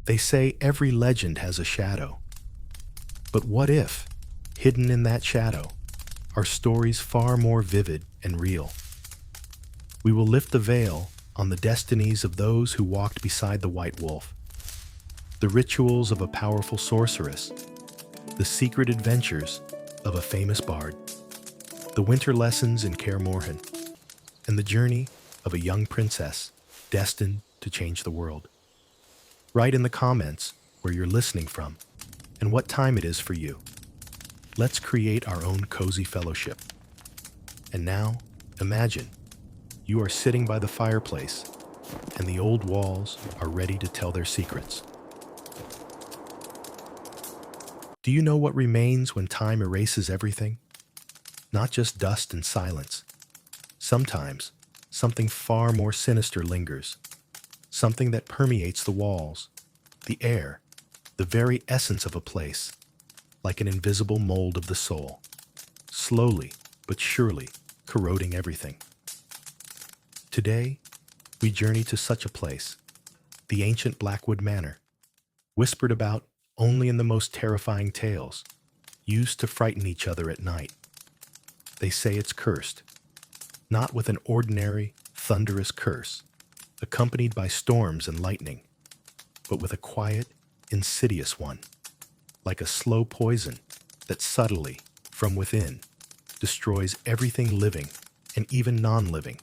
They say every legend has a shadow. But what if, hidden in that shadow, are stories far more vivid and real? We will lift the veil on the destinies of those who walked beside the white wolf, the rituals of a powerful sorceress, the secret adventures of a famous bard, the winter lessons in Kaer Morhen, and the journey of a young princess destined to change the world. Write in the comments where you're listening from and what time it is for you. Let's create our own cozy fellowship. And now, imagine you are sitting by the fireplace and the old walls are ready to tell their secrets. Do you know what remains when time erases everything? Not just dust and silence. Sometimes, something far more sinister lingers. Something that permeates the walls, the air, the very essence of a place, like an invisible mold of the soul, slowly but surely corroding everything. Today, we journey to such a place, the ancient Blackwood Manor, whispered about only in the most terrifying tales, used to frighten each other at night. They say it's cursed, not with an ordinary, thunderous curse, accompanied by storms and lightning, but with a quiet, insidious one, like a slow poison that subtly, from within, destroys everything living and even non-living,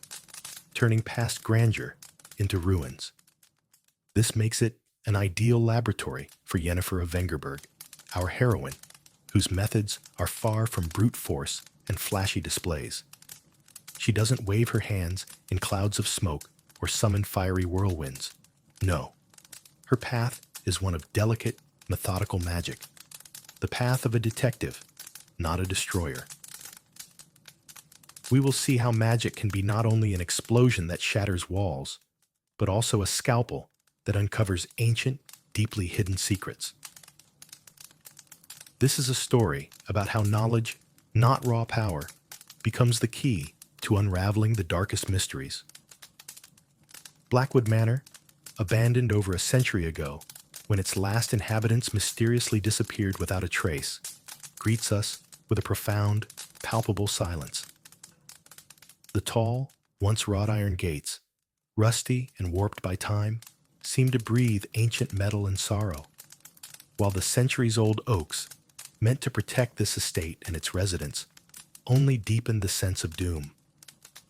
turning past grandeur into ruins. This makes it an ideal laboratory for Yennefer of Vengerberg, our heroine, whose methods are far from brute force and flashy displays. She doesn't wave her hands in clouds of smoke or summon fiery whirlwinds. No, her path is one of delicate, methodical magic, the path of a detective, not a destroyer. We will see how magic can be not only an explosion that shatters walls, but also a scalpel that uncovers ancient, deeply hidden secrets. This is a story about how knowledge, not raw power, becomes the key to unraveling the darkest mysteries. Blackwood Manor, abandoned over a century ago, when its last inhabitants mysteriously disappeared without a trace, greets us with a profound, palpable silence. The tall, once wrought iron gates, rusty and warped by time, seem to breathe ancient metal and sorrow, while the centuries-old oaks, meant to protect this estate and its residents, only deepen the sense of doom,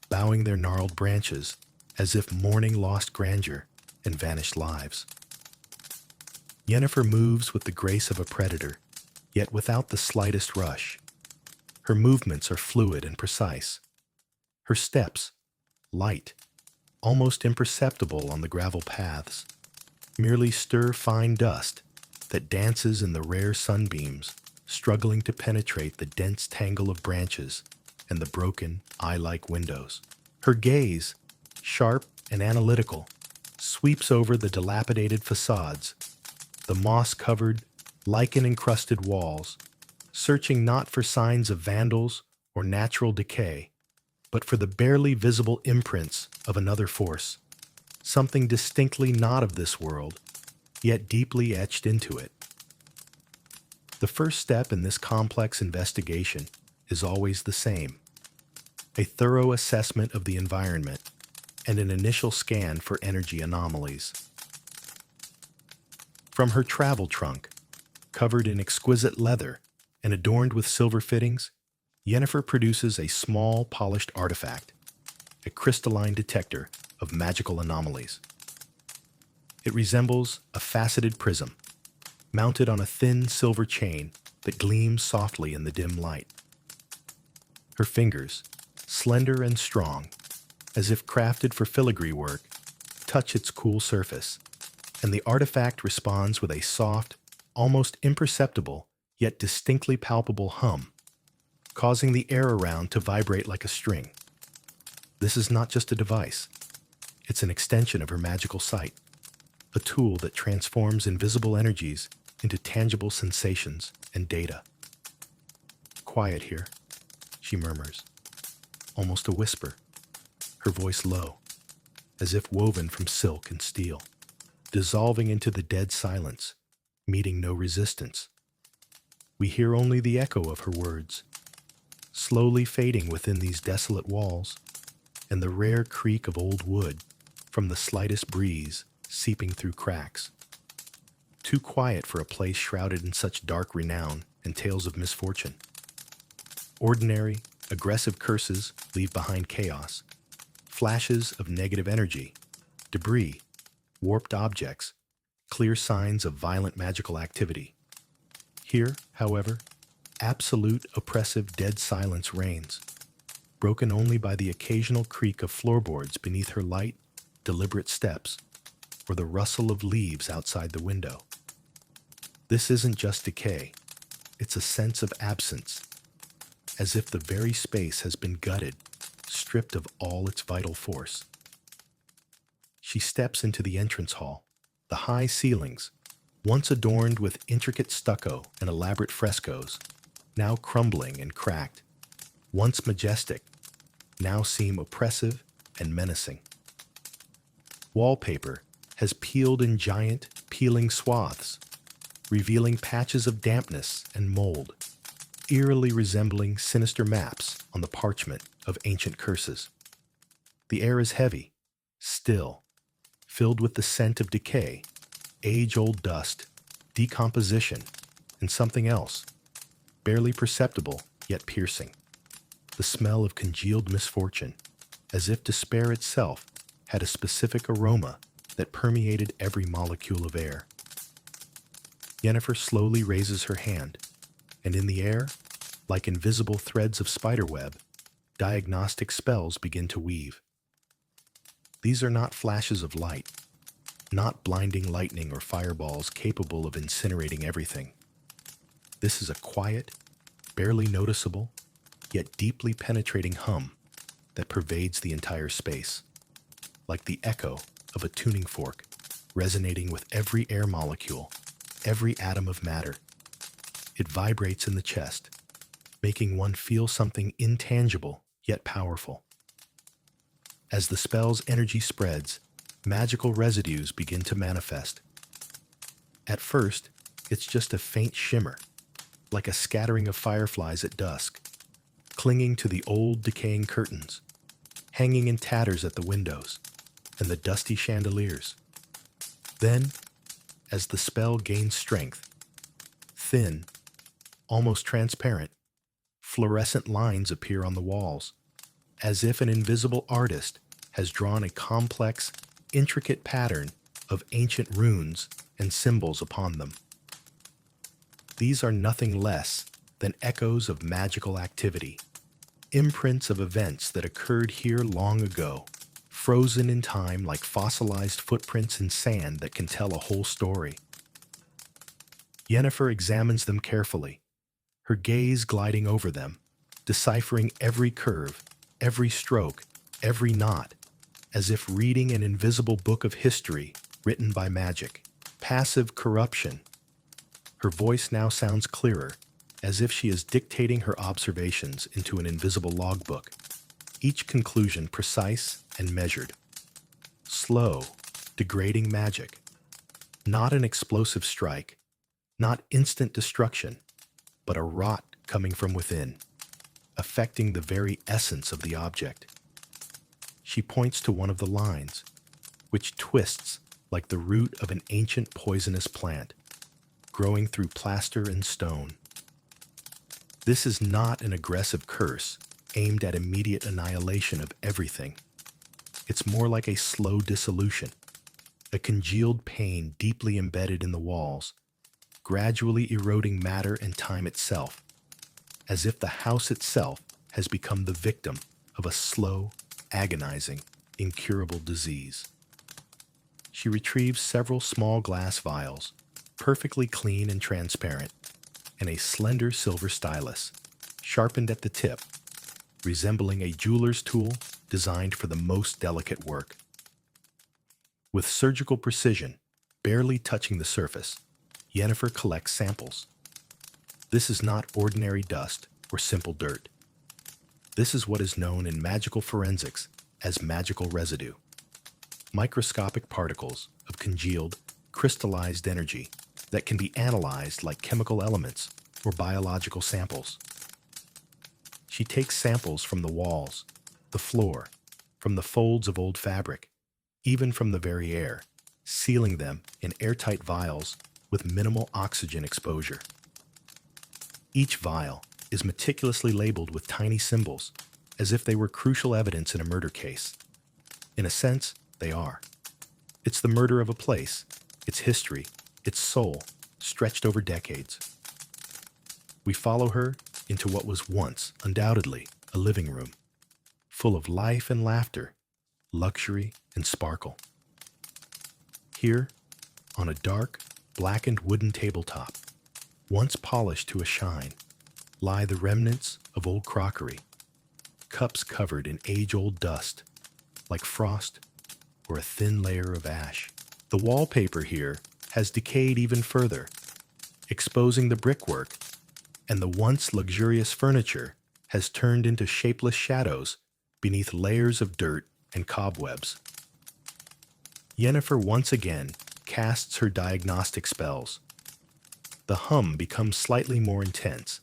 bowing their gnarled branches as if mourning lost grandeur and vanished lives. Yennefer moves with the grace of a predator, yet without the slightest rush. Her movements are fluid and precise. Her steps, light, almost imperceptible on the gravel paths, merely stir fine dust that dances in the rare sunbeams, struggling to penetrate the dense tangle of branches and the broken, eye-like windows. Her gaze, sharp and analytical, sweeps over the dilapidated facades, the moss-covered, lichen-encrusted walls, searching not for signs of vandals or natural decay, but for the barely visible imprints of another force, something distinctly not of this world, yet deeply etched into it. The first step in this complex investigation is always the same: a thorough assessment of the environment and an initial scan for energy anomalies. From her travel trunk, covered in exquisite leather and adorned with silver fittings, Yennefer produces a small, polished artifact, a crystalline detector of magical anomalies. It resembles a faceted prism, mounted on a thin silver chain that gleams softly in the dim light. Her fingers, slender and strong, as if crafted for filigree work, touch its cool surface, and the artifact responds with a soft, almost imperceptible, yet distinctly palpable hum, causing the air around to vibrate like a string. This is not just a device. It's an extension of her magical sight, a tool that transforms invisible energies into tangible sensations and data. "Quiet here," she murmurs, almost a whisper, her voice low, as if woven from silk and steel. dissolving into the dead silence, meeting no resistance. We hear only the echo of her words, slowly fading within these desolate walls, and the rare creak of old wood from the slightest breeze seeping through cracks. Too quiet for a place shrouded in such dark renown and tales of misfortune. Ordinary, aggressive curses leave behind chaos, flashes of negative energy, debris, warped objects, clear signs of violent magical activity. Here, however, absolute oppressive dead silence reigns, broken only by the occasional creak of floorboards beneath her light, deliberate steps, or the rustle of leaves outside the window. This isn't just decay, it's a sense of absence, as if the very space has been gutted, stripped of all its vital force. She steps into the entrance hall. The high ceilings, once adorned with intricate stucco and elaborate frescoes, now crumbling and cracked, once majestic, now seem oppressive and menacing. Wallpaper has peeled in giant, peeling swaths, revealing patches of dampness and mold, eerily resembling sinister maps on the parchment of ancient curses. The air is heavy, still, filled with the scent of decay, age-old dust, decomposition, and something else, barely perceptible yet piercing. The smell of congealed misfortune, as if despair itself had a specific aroma that permeated every molecule of air. Yennefer slowly raises her hand, and in the air, like invisible threads of spiderweb, diagnostic spells begin to weave. These are not flashes of light, not blinding lightning or fireballs capable of incinerating everything. This is a quiet, barely noticeable, yet deeply penetrating hum that pervades the entire space, like the echo of a tuning fork resonating with every air molecule, every atom of matter. It vibrates in the chest, making one feel something intangible yet powerful. As the spell's energy spreads, magical residues begin to manifest. At first, it's just a faint shimmer, like a scattering of fireflies at dusk, clinging to the old decaying curtains, hanging in tatters at the windows and the dusty chandeliers. Then, as the spell gains strength, thin, almost transparent, fluorescent lines appear on the walls, as if an invisible artist has drawn a complex, intricate pattern of ancient runes and symbols upon them. These are nothing less than echoes of magical activity, imprints of events that occurred here long ago, frozen in time like fossilized footprints in sand that can tell a whole story. Yennefer examines them carefully, her gaze gliding over them, deciphering every curve, every stroke, every knot, as if reading an invisible book of history written by magic. Passive corruption. Her voice now sounds clearer, as if she is dictating her observations into an invisible logbook, each conclusion precise and measured. Slow, degrading magic. Not an explosive strike, not instant destruction, but a rot coming from within, affecting the very essence of the object. She points to one of the lines, which twists like the root of an ancient poisonous plant, growing through plaster and stone. This is not an aggressive curse aimed at immediate annihilation of everything. It's more like a slow dissolution, a congealed pain deeply embedded in the walls, gradually eroding matter and time itself, as if the house itself has become the victim of a slow, agonizing, incurable disease. She retrieves several small glass vials, perfectly clean and transparent, and a slender silver stylus, sharpened at the tip, resembling a jeweler's tool designed for the most delicate work. With surgical precision, barely touching the surface, Yennefer collects samples. This is not ordinary dust or simple dirt. This is what is known in magical forensics as magical residue. microscopic particles of congealed, crystallized energy that can be analyzed like chemical elements or biological samples. She takes samples from the walls, the floor, from the folds of old fabric, even from the very air, sealing them in airtight vials with minimal oxygen exposure. Each vial is meticulously labeled with tiny symbols, as if they were crucial evidence in a murder case. In a sense, they are. It's the murder of a place, its history, its soul, stretched over decades. We follow her into what was once, undoubtedly, a living room, full of life and laughter, luxury and sparkle. Here, on a dark, blackened wooden tabletop, once polished to a shine, lie the remnants of old crockery, cups covered in age-old dust, like frost or a thin layer of ash. The wallpaper here has decayed even further, exposing the brickwork, and the once luxurious furniture has turned into shapeless shadows beneath layers of dirt and cobwebs. Yennefer once again casts her diagnostic spells. The hum becomes slightly more intense,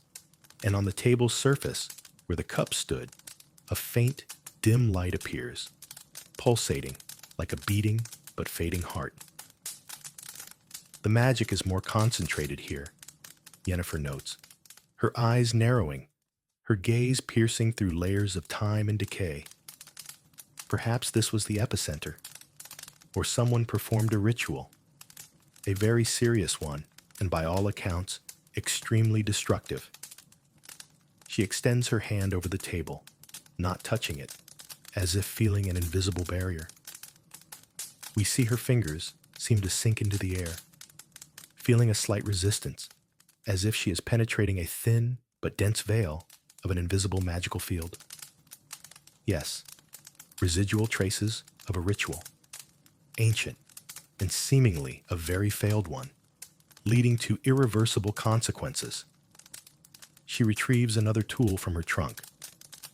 and on the table's surface, where the cup stood, a faint, dim light appears, pulsating like a beating but fading heart. The magic is more concentrated here, Yennefer notes, her eyes narrowing, her gaze piercing through layers of time and decay. Perhaps this was the epicenter, or someone performed a ritual, a very serious one, and by all accounts, extremely destructive. She extends her hand over the table, not touching it, as if feeling an invisible barrier. We see her fingers seem to sink into the air, feeling a slight resistance, as if she is penetrating a thin but dense veil of an invisible magical field. Yes, residual traces of a ritual, ancient and seemingly a very failed one, leading to irreversible consequences. She retrieves another tool from her trunk,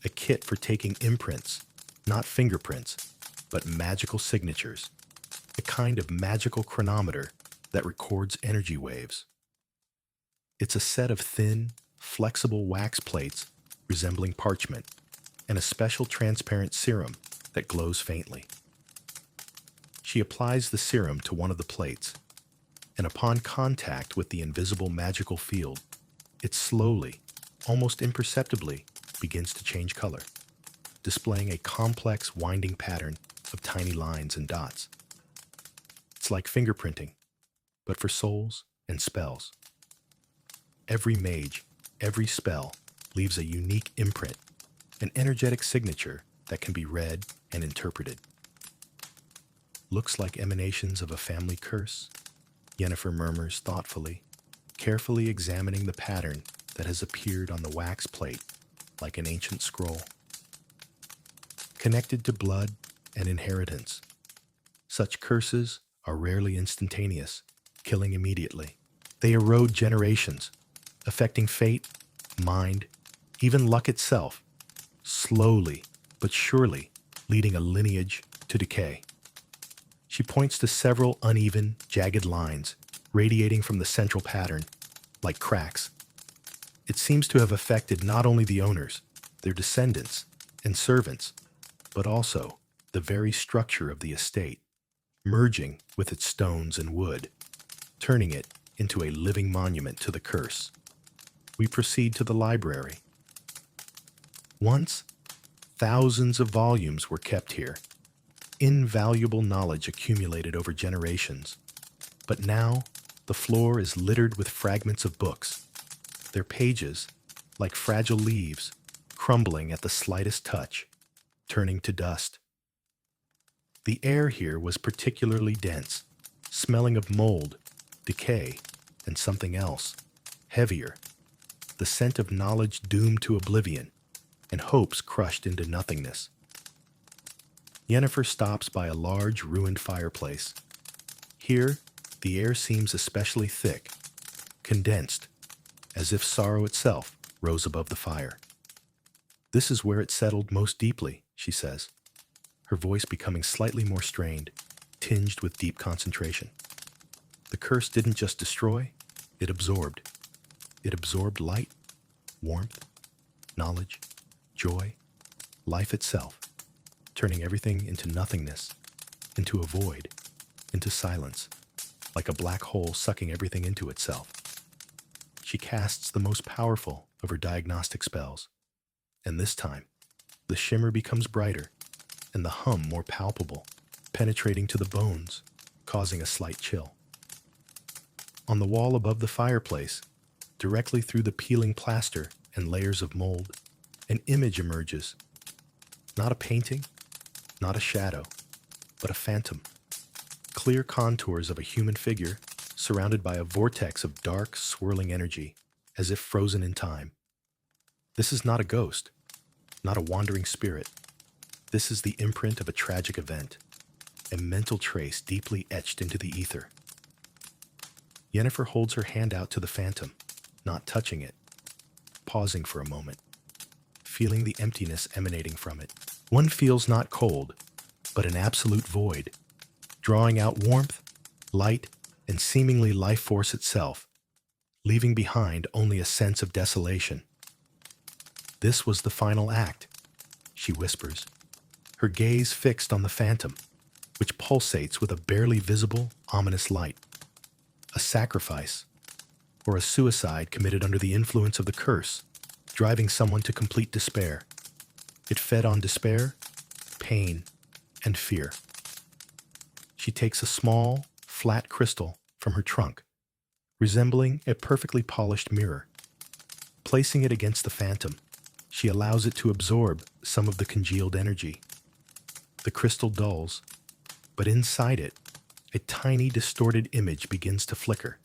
a kit for taking imprints, not fingerprints, but magical signatures, a kind of magical chronometer that records energy waves. It's a set of thin, flexible wax plates resembling parchment, and a special transparent serum that glows faintly. She applies the serum to one of the plates, and upon contact with the invisible magical field, it slowly, almost imperceptibly, begins to change color, displaying a complex winding pattern of tiny lines and dots. It's like fingerprinting, but for souls and spells. Every mage, every spell leaves a unique imprint, an energetic signature that can be read and interpreted. Looks like emanations of a family curse, Yennefer murmurs thoughtfully, carefully examining the pattern that has appeared on the wax plate like an ancient scroll. Connected to blood and inheritance, such curses are rarely instantaneous, killing immediately. They erode generations, affecting fate, mind, even luck itself, slowly but surely leading a lineage to decay. She points to several uneven, jagged lines radiating from the central pattern, like cracks. It seems to have affected not only the owners, their descendants, and servants, but also the very structure of the estate, merging with its stones and wood, turning it into a living monument to the curse. We proceed to the library. Once, thousands of volumes were kept here, invaluable knowledge accumulated over generations. But now, the floor is littered with fragments of books, their pages, like fragile leaves, crumbling at the slightest touch, turning to dust. The air here was particularly dense, smelling of mold, decay, and something else, heavier, the scent of knowledge doomed to oblivion, and hopes crushed into nothingness. Yennefer stops by a large, ruined fireplace. Here, the air seems especially thick, condensed, as if sorrow itself rose above the fire. This is where it settled most deeply, she says, her voice becoming slightly more strained. tinged with deep concentration. The curse didn't just destroy, it absorbed. It absorbed light, warmth, knowledge, joy, life itself, turning everything into nothingness, into a void, into silence, like a black hole sucking everything into itself. She casts the most powerful of her diagnostic spells, and this time, the shimmer becomes brighter, and the hum more palpable, penetrating to the bones, causing a slight chill. On the wall above the fireplace, directly through the peeling plaster and layers of mold, an image emerges. Not a painting, not a shadow, but a phantom. Clear contours of a human figure surrounded by a vortex of dark, swirling energy, as if frozen in time. This is not a ghost, not a wandering spirit. This is the imprint of a tragic event, a mental trace deeply etched into the ether. Yennefer holds her hand out to the phantom, not touching it, pausing for a moment, feeling the emptiness emanating from it. One feels not cold, but an absolute void, drawing out warmth, light, and seemingly life force itself, leaving behind only a sense of desolation. This was the final act, she whispers, her gaze fixed on the phantom, which pulsates with a barely visible, ominous light. A sacrifice, or a suicide committed under the influence of the curse, driving someone to complete despair. It fed on despair, pain, and fear. She takes a small, flat crystal from her trunk, resembling a perfectly polished mirror. Placing it against the phantom, she allows it to absorb some of the congealed energy. The crystal dulls, but inside it, a tiny distorted image begins to flicker.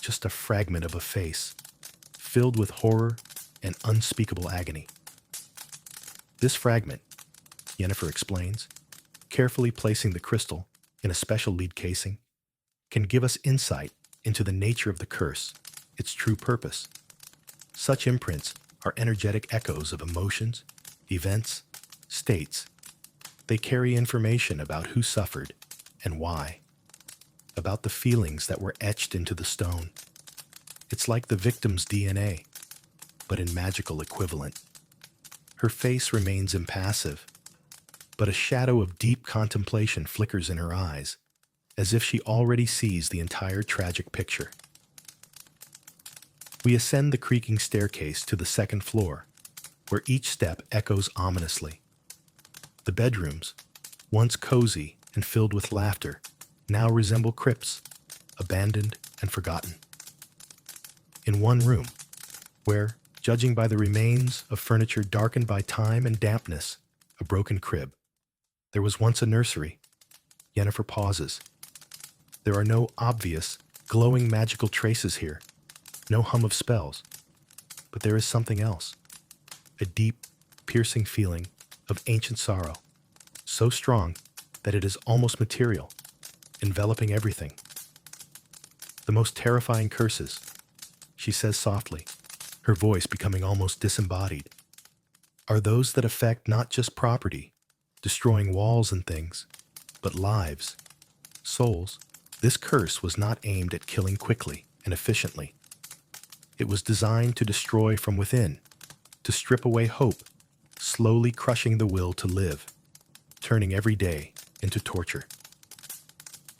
Just a fragment of a face, filled with horror and unspeakable agony. This fragment, Yennefer explains, carefully placing the crystal in a special lead casing, can give us insight into the nature of the curse, its true purpose. Such imprints are energetic echoes of emotions, events, states. They carry information about who suffered and why, about the feelings that were etched into the stone. It's like the victim's DNA, but in magical equivalent. Her face remains impassive, but a shadow of deep contemplation flickers in her eyes, as if she already sees the entire tragic picture. We ascend the creaking staircase to the second floor, where each step echoes ominously. The bedrooms, once cozy and filled with laughter, now resemble crypts, abandoned and forgotten. In one room, where, judging by the remains of furniture darkened by time and dampness, a broken crib, there was once a nursery, Yennefer pauses. There are no obvious, glowing magical traces here, no hum of spells, but there is something else, a deep, piercing feeling of ancient sorrow, so strong that it is almost material, enveloping everything. The most terrifying curses, she says softly, her voice becoming almost disembodied, are those that affect not just property, destroying walls and things, but lives, souls. This curse was not aimed at killing quickly and efficiently. It was designed to destroy from within, to strip away hope, slowly crushing the will to live, turning every day into torture.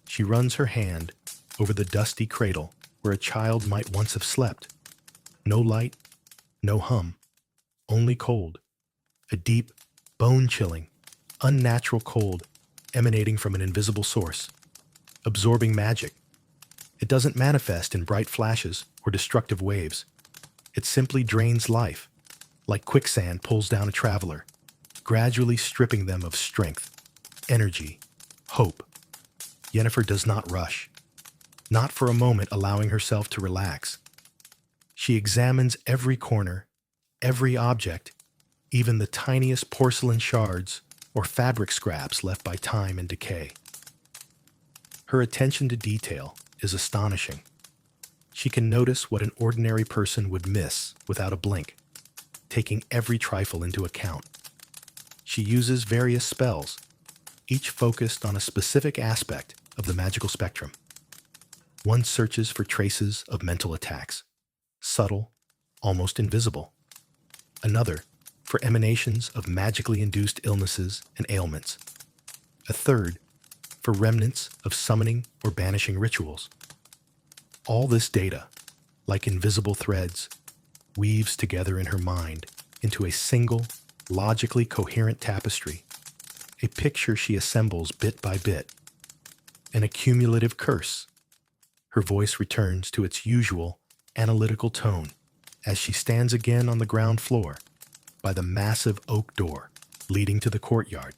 She runs her hand over the dusty cradle where a child might once have slept. No light, no hum, only cold. A deep, bone-chilling, unnatural cold emanating from an invisible source, absorbing magic. It doesn't manifest in bright flashes or destructive waves. It simply drains life, like quicksand pulls down a traveler, gradually stripping them of strength, energy, hope. Yennefer does not rush, not for a moment allowing herself to relax. She examines every corner, every object, even the tiniest porcelain shards or fabric scraps left by time and decay. Her attention to detail is astonishing. She can notice what an ordinary person would miss without a blink, taking every trifle into account. She uses various spells, each focused on a specific aspect of the magical spectrum. One searches for traces of mental attacks, subtle, almost invisible. Another for emanations of magically induced illnesses and ailments. A third for remnants of summoning or banishing rituals. All this data, like invisible threads, weaves together in her mind into a single, logically coherent tapestry, a picture she assembles bit by bit, an accumulative curse. Her voice returns to its usual analytical tone as she stands again on the ground floor by the massive oak door leading to the courtyard.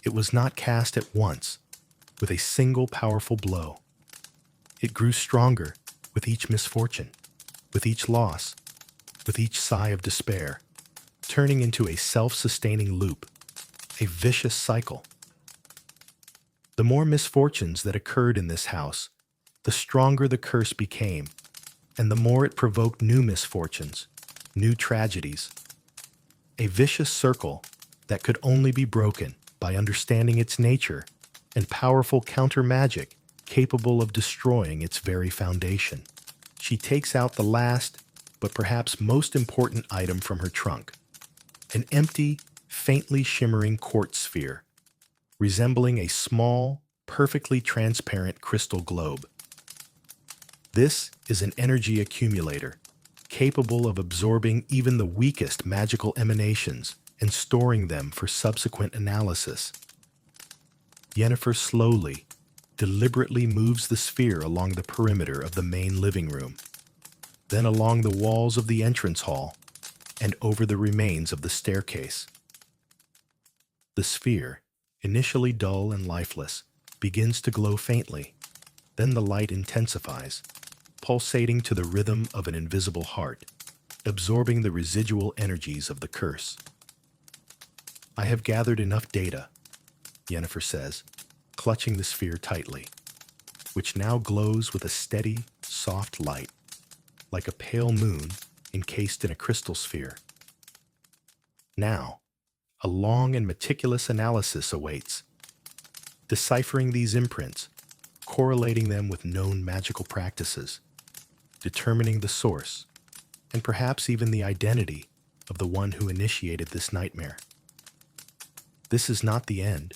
It was not cast at once with a single powerful blow. It grew stronger with each misfortune, with each loss, with each sigh of despair, turning into a self-sustaining loop, a vicious cycle. The more misfortunes that occurred in this house, the stronger the curse became, and the more it provoked new misfortunes, new tragedies. A vicious circle that could only be broken by understanding its nature and powerful counter-magic capable of destroying its very foundation. She takes out the last, but perhaps most important item from her trunk, an empty, faintly shimmering quartz sphere, resembling a small, perfectly transparent crystal globe. This is an energy accumulator, capable of absorbing even the weakest magical emanations and storing them for subsequent analysis. Yennefer slowly, deliberately moves the sphere along the perimeter of the main living room, then along the walls of the entrance hall, and over the remains of the staircase. The sphere, initially dull and lifeless, begins to glow faintly. Then the light intensifies, pulsating to the rhythm of an invisible heart, absorbing the residual energies of the curse. "I have gathered enough data," Yennefer says, clutching the sphere tightly, which now glows with a steady, soft light, like a pale moon encased in a crystal sphere. Now, a long and meticulous analysis awaits, deciphering these imprints, correlating them with known magical practices, determining the source, and perhaps even the identity of the one who initiated this nightmare. This is not the end,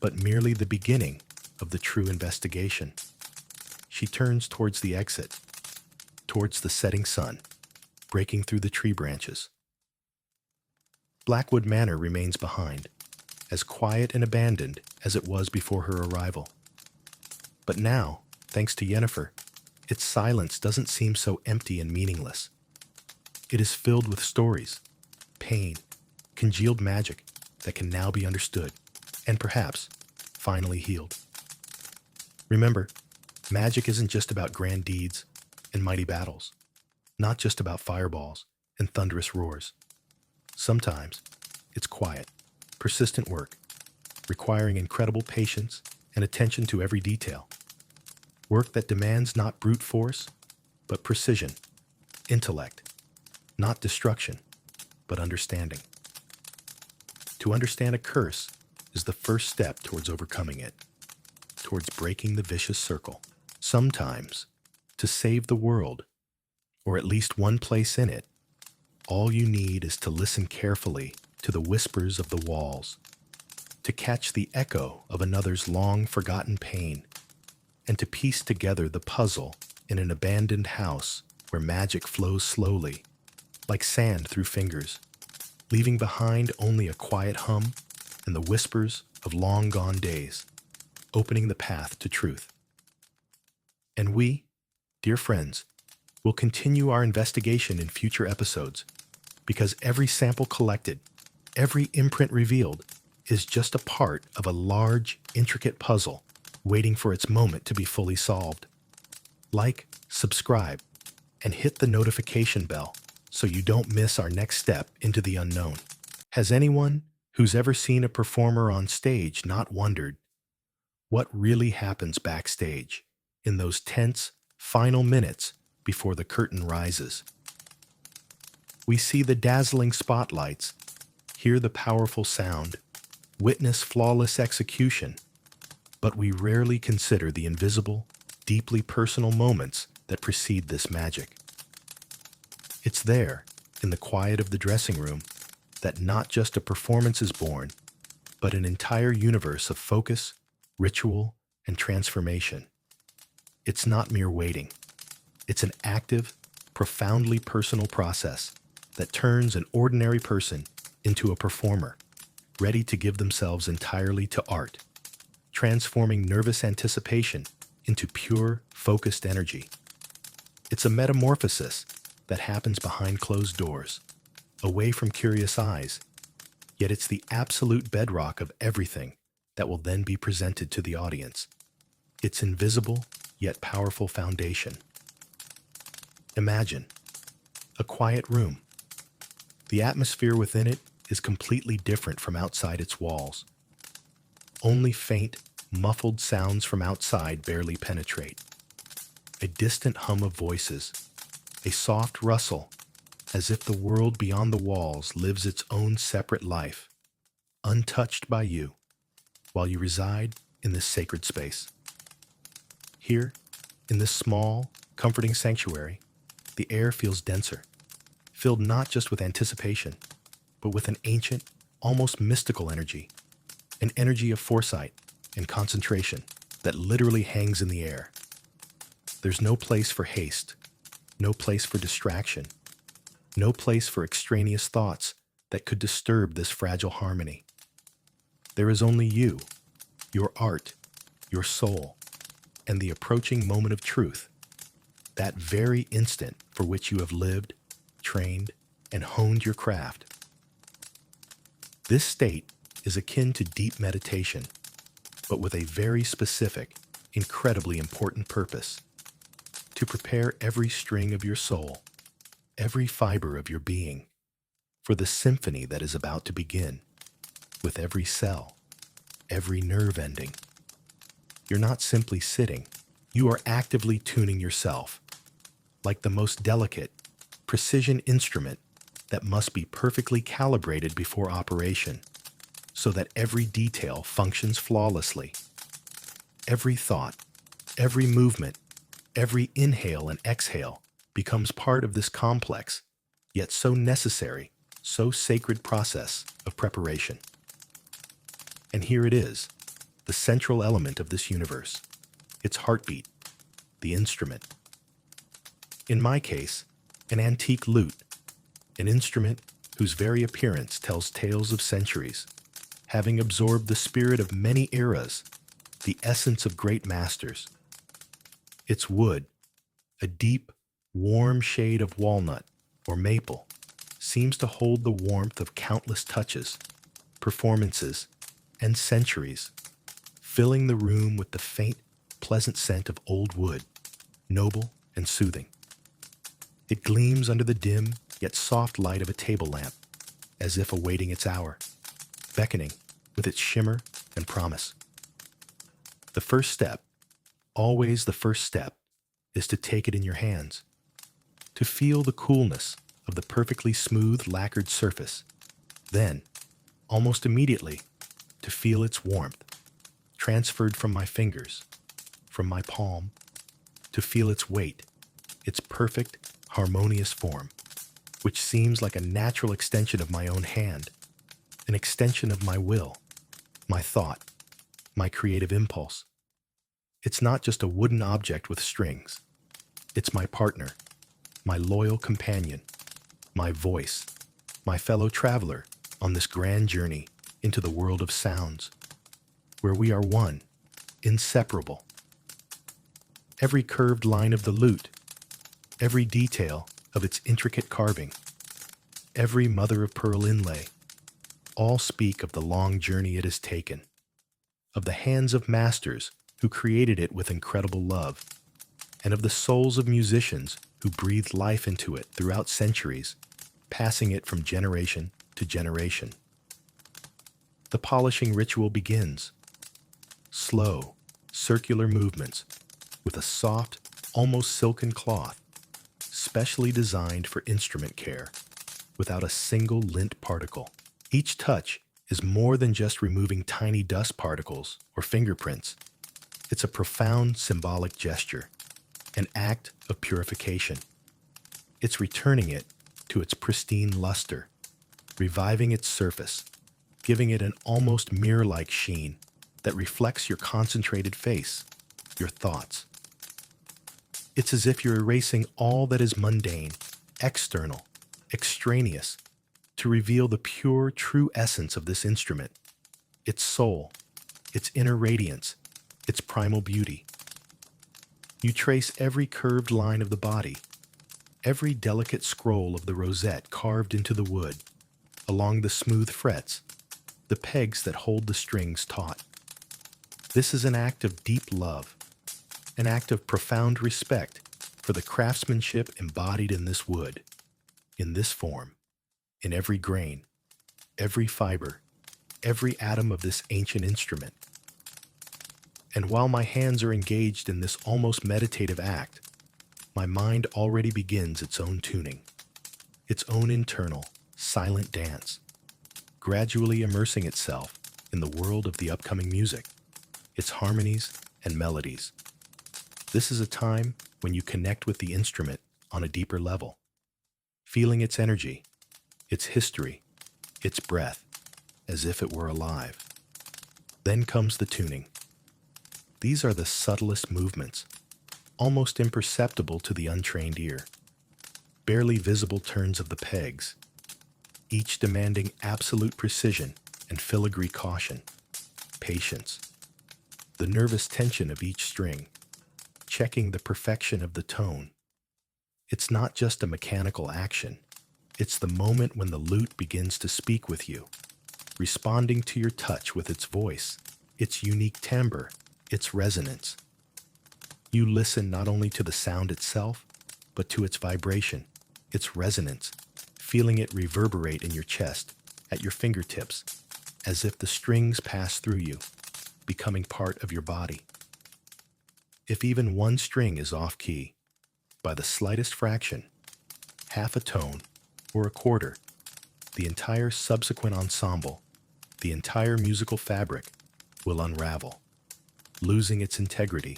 but merely the beginning of the true investigation. She turns towards the exit, towards the setting sun, breaking through the tree branches. Blackwood Manor remains behind, as quiet and abandoned as it was before her arrival. But now, thanks to Yennefer, its silence doesn't seem so empty and meaningless. It is filled with stories, pain, congealed magic that can now be understood, and perhaps finally healed. Remember, magic isn't just about grand deeds and mighty battles, not just about fireballs and thunderous roars. Sometimes it's quiet, persistent work, requiring incredible patience and attention to every detail. Work that demands not brute force, but precision, intellect, not destruction, but understanding. To understand a curse is the first step towards overcoming it, towards breaking the vicious circle. Sometimes, to save the world, or at least one place in it, all you need is to listen carefully to the whispers of the walls, to catch the echo of another's long-forgotten pain, and to piece together the puzzle in an abandoned house where magic flows slowly, like sand through fingers, leaving behind only a quiet hum and the whispers of long-gone days, opening the path to truth. And we, dear friends, will continue our investigation in future episodes, because every sample collected, every imprint revealed, is just a part of a large, intricate puzzle waiting for its moment to be fully solved. Like, subscribe, and hit the notification bell so you don't miss our next step into the unknown. Has anyone who's ever seen a performer on stage not wondered what really happens backstage in those tense, final minutes before the curtain rises? We see the dazzling spotlights, hear the powerful sound, witness flawless execution, but we rarely consider the invisible, deeply personal moments that precede this magic. It's there, in the quiet of the dressing room, that not just a performance is born, but an entire universe of focus, ritual, and transformation. It's not mere waiting. It's an active, profoundly personal process that turns an ordinary person into a performer, ready to give themselves entirely to art, transforming nervous anticipation into pure, focused energy. It's a metamorphosis that happens behind closed doors, away from curious eyes, yet it's the absolute bedrock of everything that will then be presented to the audience. Its invisible, yet powerful foundation. Imagine a quiet room. The atmosphere within it is completely different from outside its walls. Only faint, muffled sounds from outside barely penetrate. A distant hum of voices, a soft rustle, as if the world beyond the walls lives its own separate life, untouched by you, while you reside in this sacred space. Here, in this small, comforting sanctuary, the air feels denser, filled not just with anticipation, but with an ancient, almost mystical energy, an energy of foresight and concentration that literally hangs in the air. There's no place for haste, no place for distraction, no place for extraneous thoughts that could disturb this fragile harmony. There is only you, your art, your soul, and the approaching moment of truth, that very instant for which you have lived, trained, and honed your craft. This state is akin to deep meditation, but with a very specific, incredibly important purpose: to prepare every string of your soul, every fiber of your being, for the symphony that is about to begin, with every cell, every nerve ending. You're not simply sitting, you are actively tuning yourself, like the most delicate, precision instrument that must be perfectly calibrated before operation, so that every detail functions flawlessly. Every thought, every movement, every inhale and exhale becomes part of this complex, yet so necessary, so sacred process of preparation. And here it is, the central element of this universe, its heartbeat, the instrument. In my case, an antique lute, an instrument whose very appearance tells tales of centuries, having absorbed the spirit of many eras, the essence of great masters. Its wood, a deep, warm shade of walnut or maple, seems to hold the warmth of countless touches, performances, and centuries, filling the room with the faint, pleasant scent of old wood, noble and soothing. It gleams under the dim yet soft light of a table lamp, as if awaiting its hour, beckoning with its shimmer and promise. The first step, always the first step, is to take it in your hands, to feel the coolness of the perfectly smooth lacquered surface, then, almost immediately, to feel its warmth, transferred from my fingers, from my palm, to feel its weight, its perfect, harmonious form, which seems like a natural extension of my own hand, an extension of my will, my thought, my creative impulse. It's not just a wooden object with strings. It's my partner, my loyal companion, my voice, my fellow traveler on this grand journey into the world of sounds, where we are one, inseparable. Every curved line of the lute, every detail of its intricate carving, every mother-of-pearl inlay, all speak of the long journey it has taken, of the hands of masters who created it with incredible love, and of the souls of musicians who breathed life into it throughout centuries, passing it from generation to generation. The polishing ritual begins. Slow, circular movements with a soft, almost silken cloth, specially designed for instrument care, without a single lint particle. Each touch is more than just removing tiny dust particles or fingerprints. It's a profound symbolic gesture, an act of purification. It's returning it to its pristine luster, reviving its surface, giving it an almost mirror-like sheen that reflects your concentrated face, your thoughts. It's as if you're erasing all that is mundane, external, extraneous, to reveal the pure, true essence of this instrument, its soul, its inner radiance, its primal beauty. You trace every curved line of the body, every delicate scroll of the rosette carved into the wood, along the smooth frets, the pegs that hold the strings taut. This is an act of deep love, an act of profound respect for the craftsmanship embodied in this wood, in this form, in every grain, every fiber, every atom of this ancient instrument. And while my hands are engaged in this almost meditative act, my mind already begins its own tuning, its own internal, silent dance, gradually immersing itself in the world of the upcoming music, its harmonies and melodies. This is a time when you connect with the instrument on a deeper level, feeling its energy, its history, its breath, as if it were alive. Then comes the tuning. These are the subtlest movements, almost imperceptible to the untrained ear. Barely visible turns of the pegs, each demanding absolute precision and filigree caution, patience. The nervous tension of each string, checking the perfection of the tone. It's not just a mechanical action. It's the moment when the lute begins to speak with you, responding to your touch with its voice, its unique timbre, its resonance. You listen not only to the sound itself, but to its vibration, its resonance, feeling it reverberate in your chest, at your fingertips, as if the strings pass through you, becoming part of your body. If even one string is off key, by the slightest fraction, half a tone or a quarter, the entire subsequent ensemble, the entire musical fabric, will unravel, losing its integrity,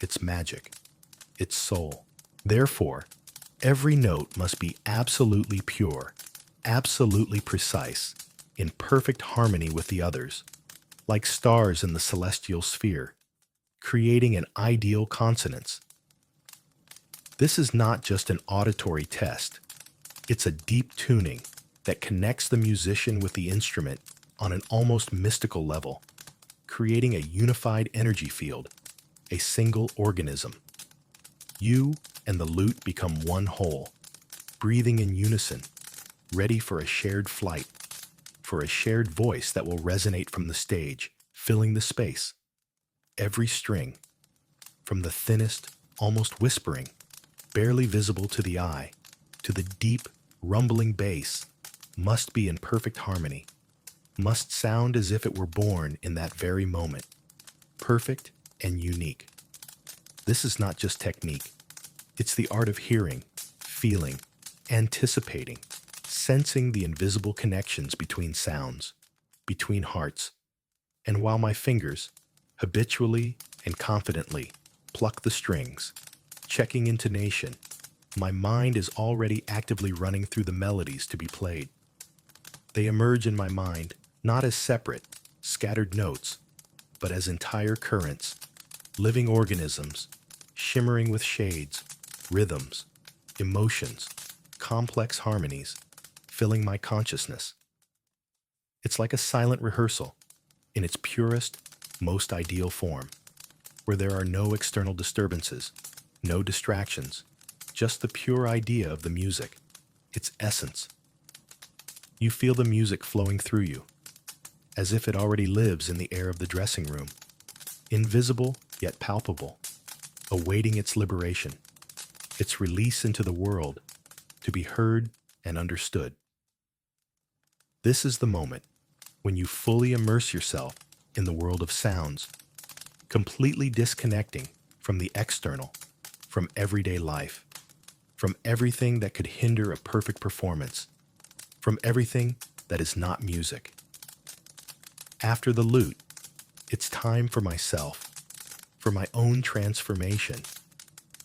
its magic, its soul. Therefore, every note must be absolutely pure, absolutely precise, in perfect harmony with the others, like stars in the celestial sphere, creating an ideal consonance. This is not just an auditory test. It's a deep tuning that connects the musician with the instrument on an almost mystical level, creating a unified energy field, a single organism. You and the lute become one whole, breathing in unison, ready for a shared flight, for a shared voice that will resonate from the stage, filling the space. Every string, from the thinnest, almost whispering, barely visible to the eye, to the deep, rumbling bass, must be in perfect harmony, must sound as if it were born in that very moment, perfect and unique. This is not just technique. It's the art of hearing, feeling, anticipating, sensing the invisible connections between sounds, between hearts. And while my fingers, habitually and confidently, pluck the strings, checking intonation, my mind is already actively running through the melodies to be played. They emerge in my mind not as separate, scattered notes, but as entire currents, living organisms, shimmering with shades, rhythms, emotions, complex harmonies, filling my consciousness. It's like a silent rehearsal, in its purest, most ideal form, where there are no external disturbances, no distractions, just the pure idea of the music, its essence. You feel the music flowing through you, as if it already lives in the air of the dressing room, invisible yet palpable, awaiting its liberation, its release into the world, to be heard and understood. This is the moment when you fully immerse yourself in the world of sounds, completely disconnecting from the external, from everyday life, from everything that could hinder a perfect performance, from everything that is not music. After the loot, it's time for myself, for my own transformation,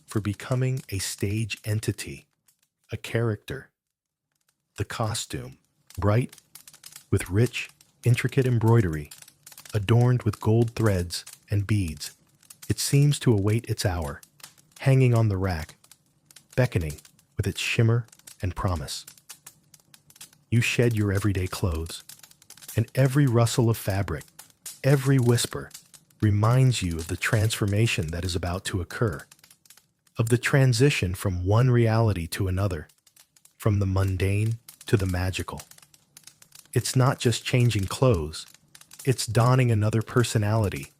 for becoming a stage entity, a character. The costume, bright, with rich, intricate embroidery, adorned with gold threads and beads, it seems to await its hour, hanging on the rack, beckoning with its shimmer and promise. You shed your everyday clothes, and every rustle of fabric, every whisper, reminds you of the transformation that is about to occur, of the transition from one reality to another, from the mundane to the magical. It's not just changing clothes, it's donning another personality,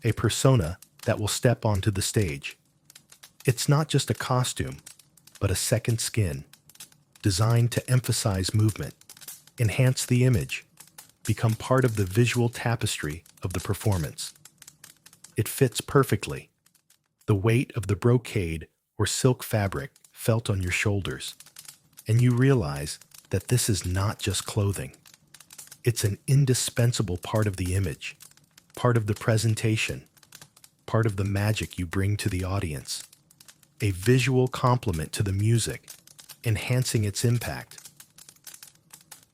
a persona that will step onto the stage. It's not just a costume, but a second skin, designed to emphasize movement, enhance the image, become part of the visual tapestry of the performance. It fits perfectly, the weight of the brocade or silk fabric felt on your shoulders, and you realize that this is not just clothing. It's an indispensable part of the image, part of the presentation, part of the magic you bring to the audience, a visual complement to the music, enhancing its impact.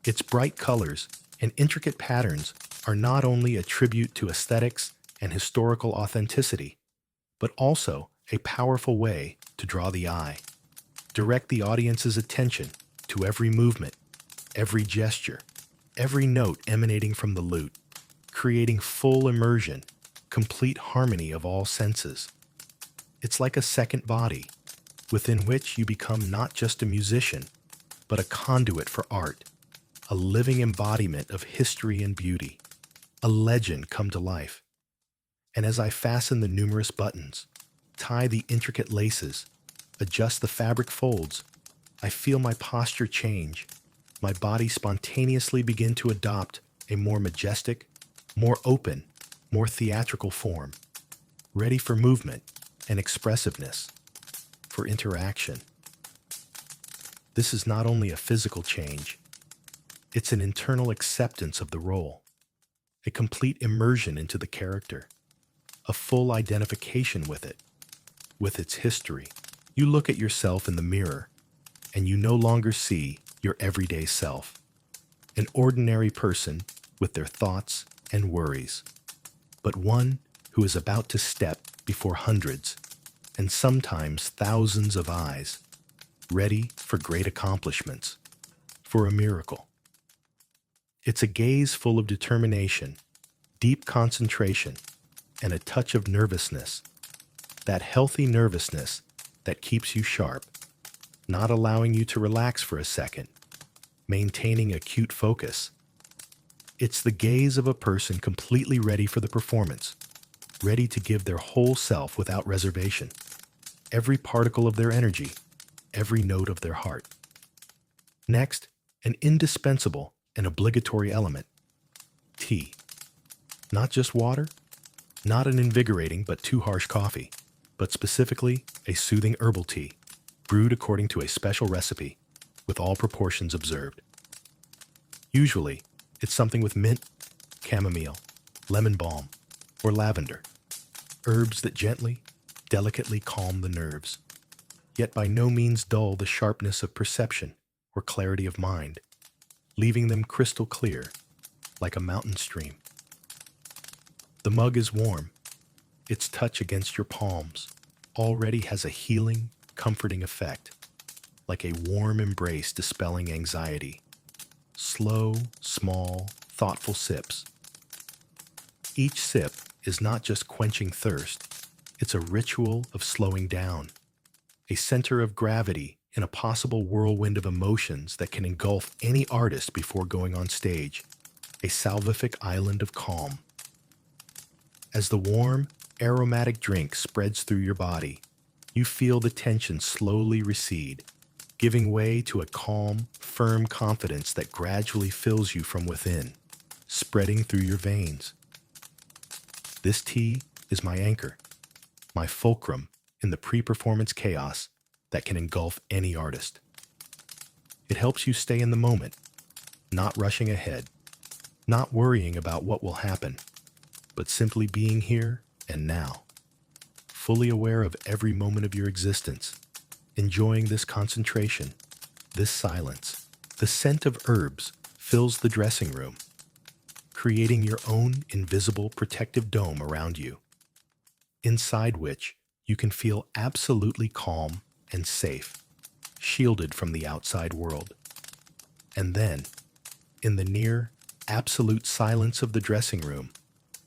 Its bright colors and intricate patterns are not only a tribute to aesthetics and historical authenticity, but also a powerful way to draw the eye, direct the audience's attention to every movement, every gesture, every note emanating from the lute, creating full immersion, complete harmony of all senses. It's like a second body, within which you become not just a musician, but a conduit for art, a living embodiment of history and beauty, a legend come to life. And as I fasten the numerous buttons, tie the intricate laces, adjust the fabric folds, I feel my posture change, my body spontaneously begin to adopt a more majestic, more open, more theatrical form, ready for movement and expressiveness, for interaction. This is not only a physical change, it's an internal acceptance of the role, a complete immersion into the character, a full identification with it, with its history. You look at yourself in the mirror, and you no longer see your everyday self, an ordinary person with their thoughts and worries, but one who is about to step before hundreds and sometimes thousands of eyes, ready for great accomplishments, for a miracle. It's a gaze full of determination, deep concentration, and a touch of nervousness, that healthy nervousness that keeps you sharp, not allowing you to relax for a second, maintaining acute focus. It's the gaze of a person completely ready for the performance, ready to give their whole self without reservation, every particle of their energy, every note of their heart. Next, an indispensable and obligatory element, tea. Not just water, not an invigorating but too harsh coffee, but specifically a soothing herbal tea, brewed according to a special recipe, with all proportions observed. Usually, it's something with mint, chamomile, lemon balm, or lavender, herbs that gently, delicately calm the nerves, yet by no means dull the sharpness of perception or clarity of mind, leaving them crystal clear, like a mountain stream. The mug is warm. Its touch against your palms already has a healing, comforting effect, like a warm embrace dispelling anxiety. Slow, small, thoughtful sips. Each sip is not just quenching thirst, it's a ritual of slowing down, a center of gravity in a possible whirlwind of emotions that can engulf any artist before going on stage, a salvific island of calm. As the warm, aromatic drink spreads through your body, you feel the tension slowly recede, giving way to a calm, firm confidence that gradually fills you from within, spreading through your veins. This tea is my anchor, my fulcrum in the pre-performance chaos that can engulf any artist. It helps you stay in the moment, not rushing ahead, not worrying about what will happen, but simply being here and now, fully aware of every moment of your existence, enjoying this concentration, this silence. The scent of herbs fills the dressing room, creating your own invisible protective dome around you, inside which you can feel absolutely calm and safe, shielded from the outside world. And then, in the near absolute silence of the dressing room,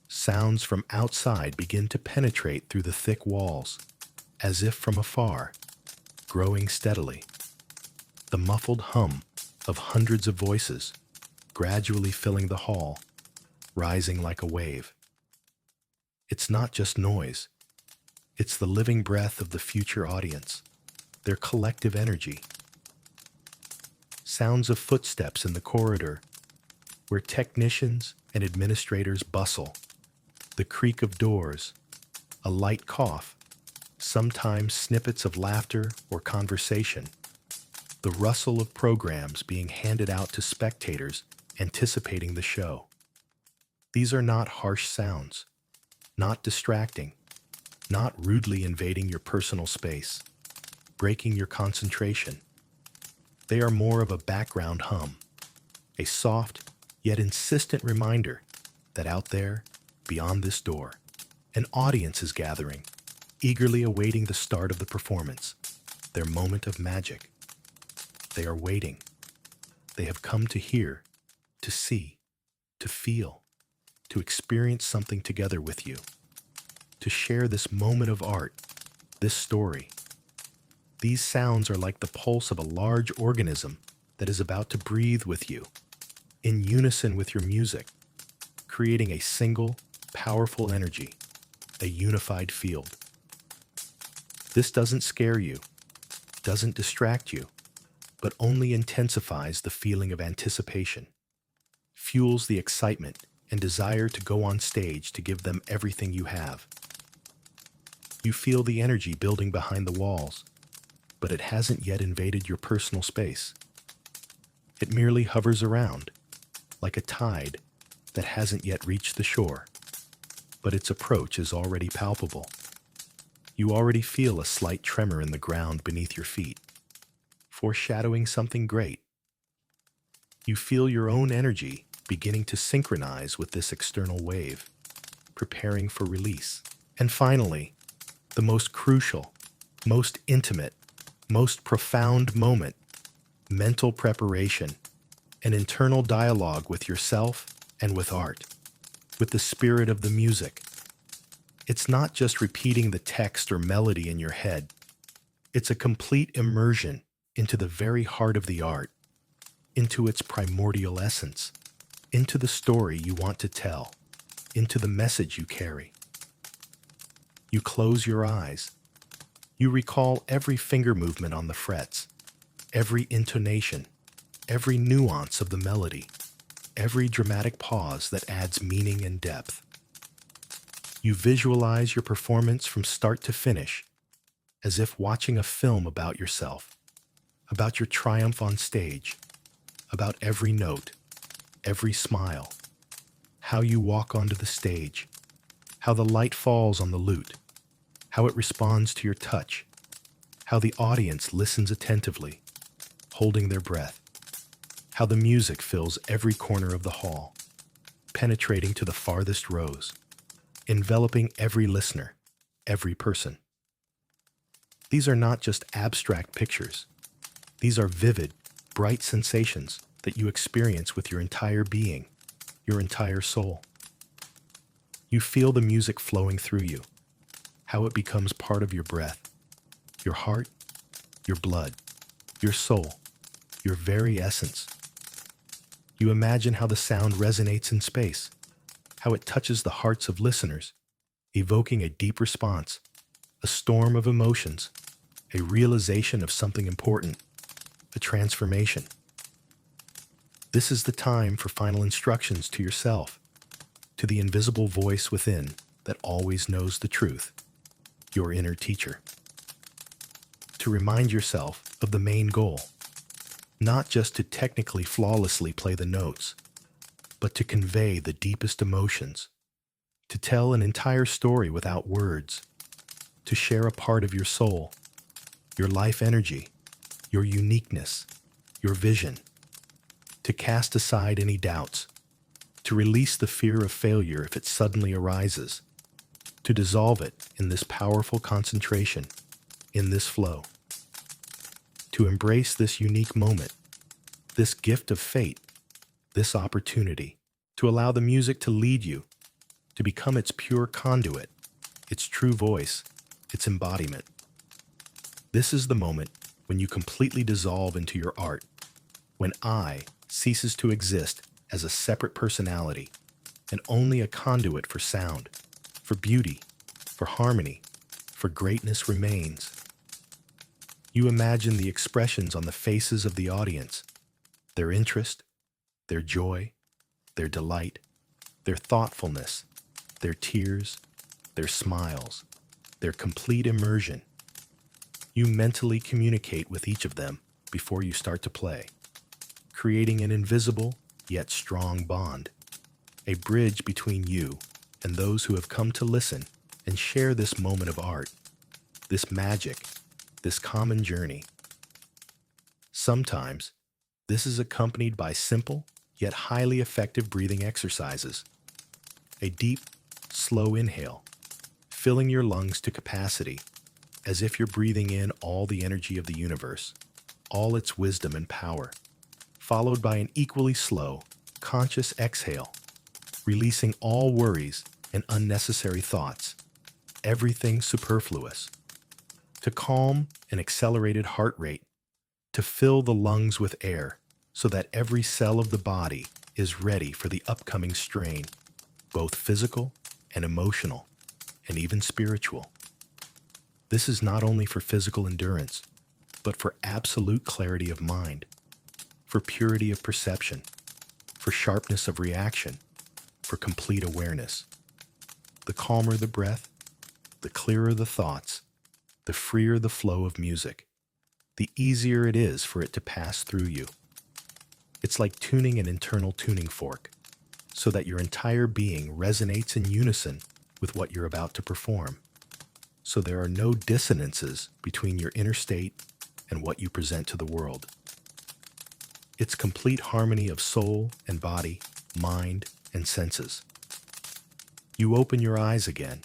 sounds from outside begin to penetrate through the thick walls, as if from afar, growing steadily. The muffled hum of hundreds of voices, gradually filling the hall, rising like a wave. It's not just noise. It's the living breath of the future audience, their collective energy. Sounds of footsteps in the corridor, where technicians and administrators bustle, the creak of doors, a light cough, sometimes snippets of laughter or conversation, the rustle of programs being handed out to spectators anticipating the show. These are not harsh sounds, not distracting, not rudely invading your personal space, breaking your concentration. They are more of a background hum, a soft yet insistent reminder that out there, beyond this door, an audience is gathering, eagerly awaiting the start of the performance, their moment of magic. They are waiting. They have come to hear, to see, to feel, to experience something together with you, to share this moment of art, this story. These sounds are like the pulse of a large organism that is about to breathe with you, in unison with your music, creating a single, powerful energy, a unified field. This doesn't scare you, doesn't distract you, but only intensifies the feeling of anticipation, fuels the excitement and desire to go on stage to give them everything you have. You feel the energy building behind the walls, but it hasn't yet invaded your personal space. It merely hovers around, like a tide that hasn't yet reached the shore, but its approach is already palpable. You already feel a slight tremor in the ground beneath your feet, foreshadowing something great. You feel your own energy beginning to synchronize with this external wave, preparing for release. And finally, the most crucial, most intimate, most profound moment, mental preparation, an internal dialogue with yourself and with art, with the spirit of the music. It's not just repeating the text or melody in your head. It's a complete immersion into the very heart of the art, into its primordial essence, into the story you want to tell, into the message you carry. You close your eyes. You recall every finger movement on the frets, every intonation, every nuance of the melody, every dramatic pause that adds meaning and depth. You visualize your performance from start to finish, as if watching a film about yourself, about your triumph on stage, about every note, every smile, how you walk onto the stage, how the light falls on the lute, how it responds to your touch, how the audience listens attentively, holding their breath, how the music fills every corner of the hall, penetrating to the farthest rows, enveloping every listener, every person. These are not just abstract pictures. These are vivid, bright sensations that you experience with your entire being, your entire soul. You feel the music flowing through you, how it becomes part of your breath, your heart, your blood, your soul, your very essence. You imagine how the sound resonates in space, how it touches the hearts of listeners, evoking a deep response, a storm of emotions, a realization of something important, a transformation. This is the time for final instructions to yourself, to the invisible voice within that always knows the truth, your inner teacher. To remind yourself of the main goal, not just to technically flawlessly play the notes, but to convey the deepest emotions, to tell an entire story without words, to share a part of your soul, your life energy, your uniqueness, your vision, to cast aside any doubts, to release the fear of failure if it suddenly arises, to dissolve it in this powerful concentration, in this flow, to embrace this unique moment, this gift of fate, this opportunity, to allow the music to lead you, to become its pure conduit, its true voice, its embodiment. This is the moment when you completely dissolve into your art, when I ceases to exist as a separate personality and only a conduit for sound, for beauty, for harmony, for greatness remains. You imagine the expressions on the faces of the audience, their interest, their joy, their delight, their thoughtfulness, their tears, their smiles, their complete immersion. You mentally communicate with each of them before you start to play, creating an invisible yet strong bond, a bridge between you and those who have come to listen and share this moment of art, this magic, this common journey. Sometimes, this is accompanied by simple yet highly effective breathing exercises. A deep, slow inhale, filling your lungs to capacity, as if you're breathing in all the energy of the universe, all its wisdom and power, followed by an equally slow, conscious exhale, releasing all worries and unnecessary thoughts, everything superfluous, to calm an accelerated heart rate, to fill the lungs with air so that every cell of the body is ready for the upcoming strain, both physical and emotional, and even spiritual. This is not only for physical endurance, but for absolute clarity of mind, for purity of perception, for sharpness of reaction, for complete awareness. The calmer the breath, the clearer the thoughts, the freer the flow of music, the easier it is for it to pass through you. It's like tuning an internal tuning fork, so that your entire being resonates in unison with what you're about to perform, so there are no dissonances between your inner state and what you present to the world. It's complete harmony of soul and body, mind and senses. You open your eyes again.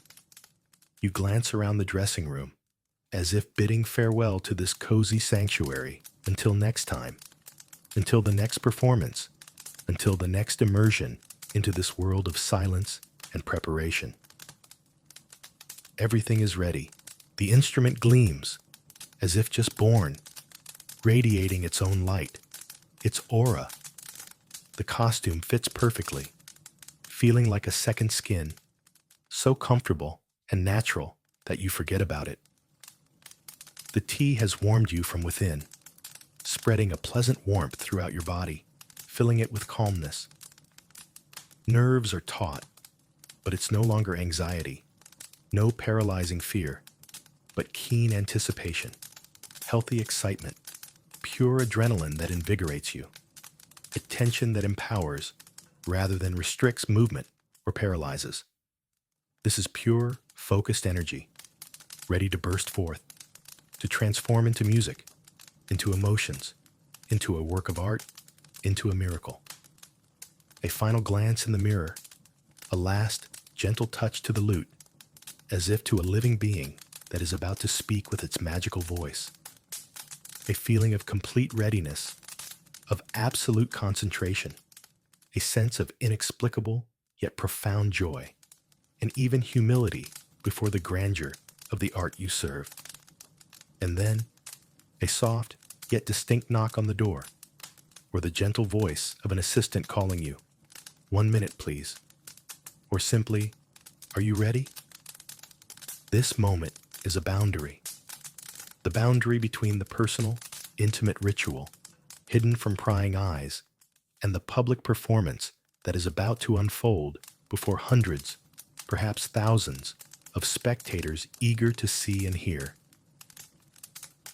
You glance around the dressing room, as if bidding farewell to this cozy sanctuary until next time, until the next performance, until the next immersion into this world of silence and preparation. Everything is ready. The instrument gleams, as if just born, radiating its own light, its aura. The costume fits perfectly, feeling like a second skin, so comfortable and natural that you forget about it. The tea has warmed you from within, spreading a pleasant warmth throughout your body, filling it with calmness. Nerves are taut, but it's no longer anxiety, no paralyzing fear, but keen anticipation, healthy excitement, pure adrenaline that invigorates you, a tension that empowers rather than restricts movement or paralyzes. This is pure, focused energy, ready to burst forth, to transform into music, into emotions, into a work of art, into a miracle. A final glance in the mirror, a last, gentle touch to the lute, as if to a living being that is about to speak with its magical voice. A feeling of complete readiness, of absolute concentration, a sense of inexplicable yet profound joy, and even humility before the grandeur of the art you serve. And then, a soft yet distinct knock on the door, or the gentle voice of an assistant calling you, 1 minute, please. Or simply, are you ready? This moment is a boundary. The boundary between the personal, intimate ritual, hidden from prying eyes, and the public performance that is about to unfold before hundreds, perhaps thousands, of spectators eager to see and hear.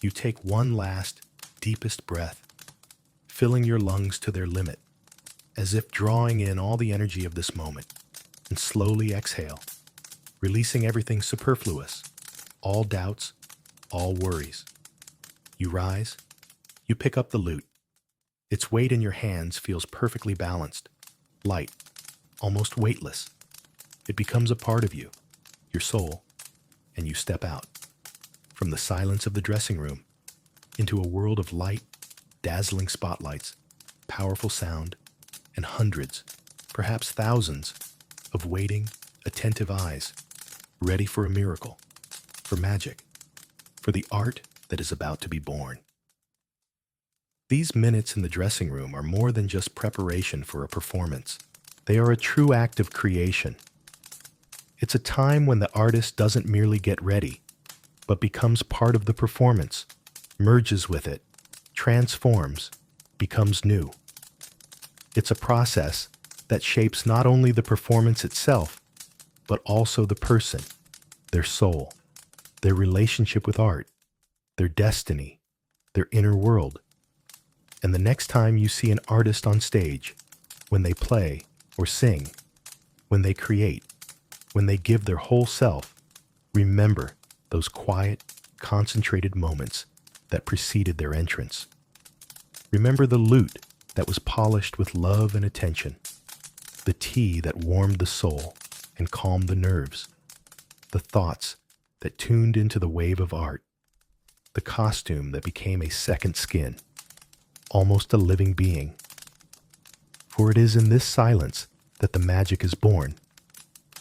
You take one last, deepest breath, filling your lungs to their limit, as if drawing in all the energy of this moment, and slowly exhale, releasing everything superfluous, all doubts, all worries. You rise, you pick up the lute. Its weight in your hands feels perfectly balanced, light, almost weightless. It becomes a part of you, your soul, and you step out from the silence of the dressing room into a world of light, dazzling spotlights, powerful sound, and hundreds, perhaps thousands, of waiting, attentive eyes, ready for a miracle, for magic, for the art that is about to be born. These minutes in the dressing room are more than just preparation for a performance. They are a true act of creation. It's a time when the artist doesn't merely get ready, but becomes part of the performance, merges with it, transforms, becomes new. It's a process that shapes not only the performance itself, but also the person, their soul, their relationship with art, their destiny, their inner world. And the next time you see an artist on stage, when they play or sing, when they create, when they give their whole self, remember those quiet, concentrated moments that preceded their entrance. Remember the lute that was polished with love and attention, the tea that warmed the soul and calmed the nerves, the thoughts that tuned into the wave of art, the costume that became a second skin, almost a living being. For it is in this silence that the magic is born,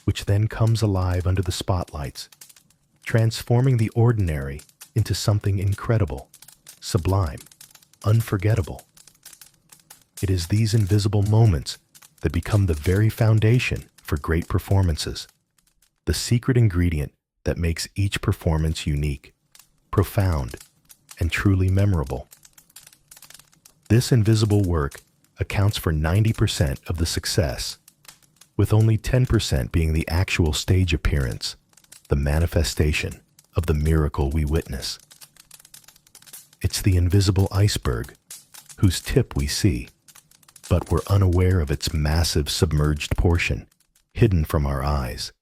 which then comes alive under the spotlights, transforming the ordinary into something incredible, sublime, unforgettable. It is these invisible moments that become the very foundation for great performances, the secret ingredient that makes each performance unique, profound, and truly memorable. This invisible work accounts for 90% of the success, with only 10% being the actual stage appearance, the manifestation of the miracle we witness. It's the invisible iceberg, whose tip we see, but we're unaware of its massive submerged portion, hidden from our eyes.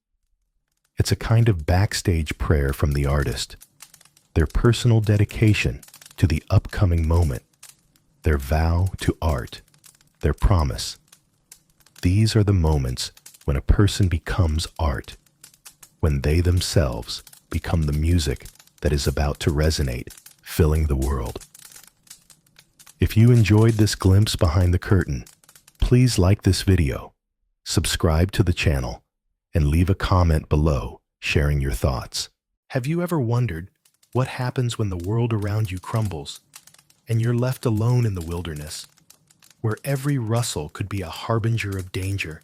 It's a kind of backstage prayer from the artist, their personal dedication to the upcoming moment, their vow to art, their promise. These are the moments when a person becomes art, when they themselves become the music that is about to resonate, filling the world. If you enjoyed this glimpse behind the curtain, please like this video, subscribe to the channel, and leave a comment below sharing your thoughts. Have you ever wondered what happens when the world around you crumbles and you're left alone in the wilderness, where every rustle could be a harbinger of danger,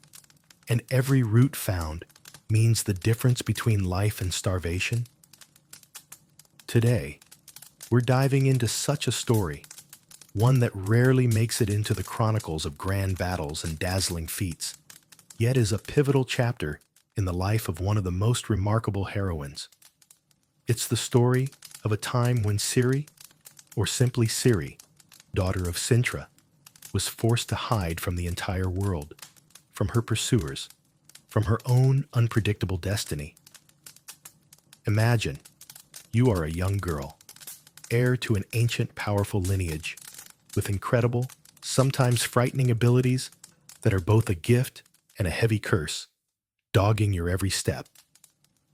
and every root found means the difference between life and starvation? Today, we're diving into such a story, one that rarely makes it into the chronicles of grand battles and dazzling feats, yet is a pivotal chapter in the life of one of the most remarkable heroines. It's the story of a time when Ciri, or simply Ciri, daughter of Cintra, was forced to hide from the entire world, from her pursuers, from her own unpredictable destiny. Imagine, you are a young girl, heir to an ancient, powerful lineage, with incredible, sometimes frightening abilities that are both a gift and a heavy curse, dogging your every step.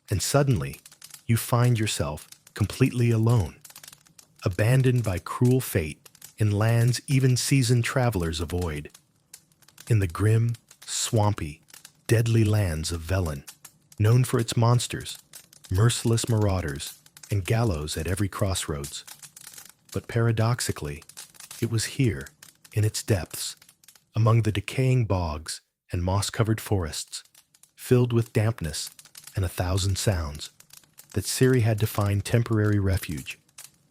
And suddenly, you find yourself completely alone, abandoned by cruel fate in lands even seasoned travelers avoid, in the grim, swampy, deadly lands of Velen, known for its monsters, merciless marauders, and gallows at every crossroads. But paradoxically, it was here, in its depths, among the decaying bogs and moss-covered forests, filled with dampness and 1,000 sounds, that Ciri had to find temporary refuge,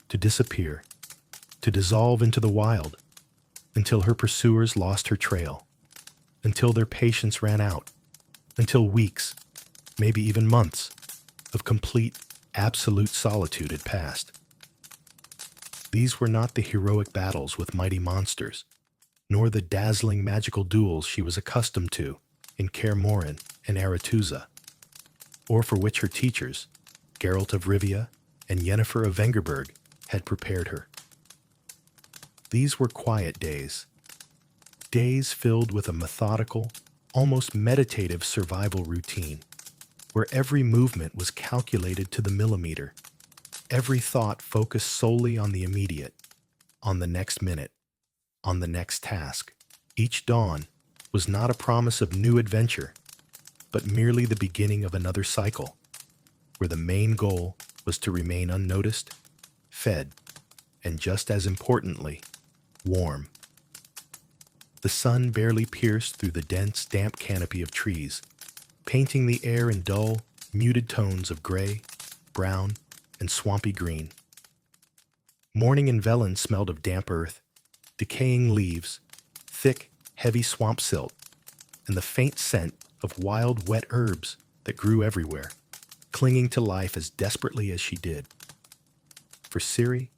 to disappear, to dissolve into the wild, until her pursuers lost her trail, until their patience ran out, until weeks, maybe even months, of complete, absolute solitude had passed. These were not the heroic battles with mighty monsters. nor the dazzling magical duels she was accustomed to in Kaer Morhen and Aretuza, or for which her teachers, Geralt of Rivia and Yennefer of Vengerberg, had prepared her. These were quiet days, days filled with a methodical, almost meditative survival routine, where every movement was calculated to the millimeter, every thought focused solely on the immediate, on the next minute, on the next task. Each dawn was not a promise of new adventure, but merely the beginning of another cycle, where the main goal was to remain unnoticed, fed, and just as importantly, warm. The sun barely pierced through the dense, damp canopy of trees, painting the air in dull, muted tones of gray, brown, and swampy green. Morning in Velen smelled of damp earth, decaying leaves, thick, heavy swamp silt, and the faint scent of wild, wet herbs that grew everywhere, clinging to life as desperately as she did. For Ciri,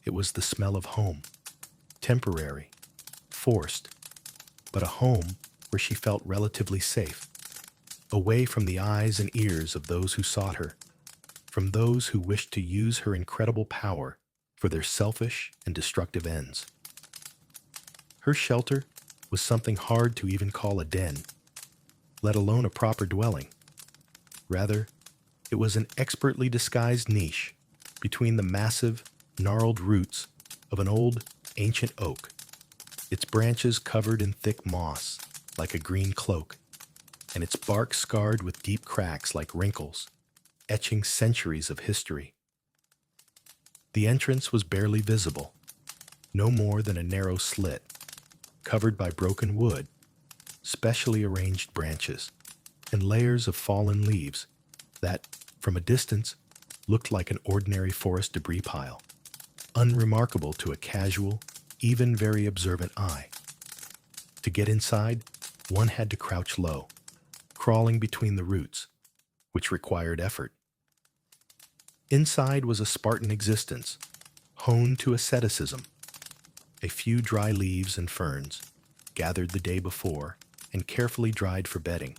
it was the smell of home, temporary, forced, but a home where she felt relatively safe, away from the eyes and ears of those who sought her, from those who wished to use her incredible power for their selfish and destructive ends. Her shelter was something hard to even call a den, let alone a proper dwelling. Rather, it was an expertly disguised niche between the massive, gnarled roots of an old, ancient oak, its branches covered in thick moss like a green cloak, and its bark scarred with deep cracks like wrinkles, etching centuries of history. The entrance was barely visible, no more than a narrow slit, covered by broken wood, specially arranged branches, and layers of fallen leaves that, from a distance, looked like an ordinary forest debris pile, unremarkable to a casual, even very observant eye. To get inside, one had to crouch low, crawling between the roots, which required effort. Inside was a Spartan existence, honed to asceticism. A few dry leaves and ferns, gathered the day before and carefully dried for bedding.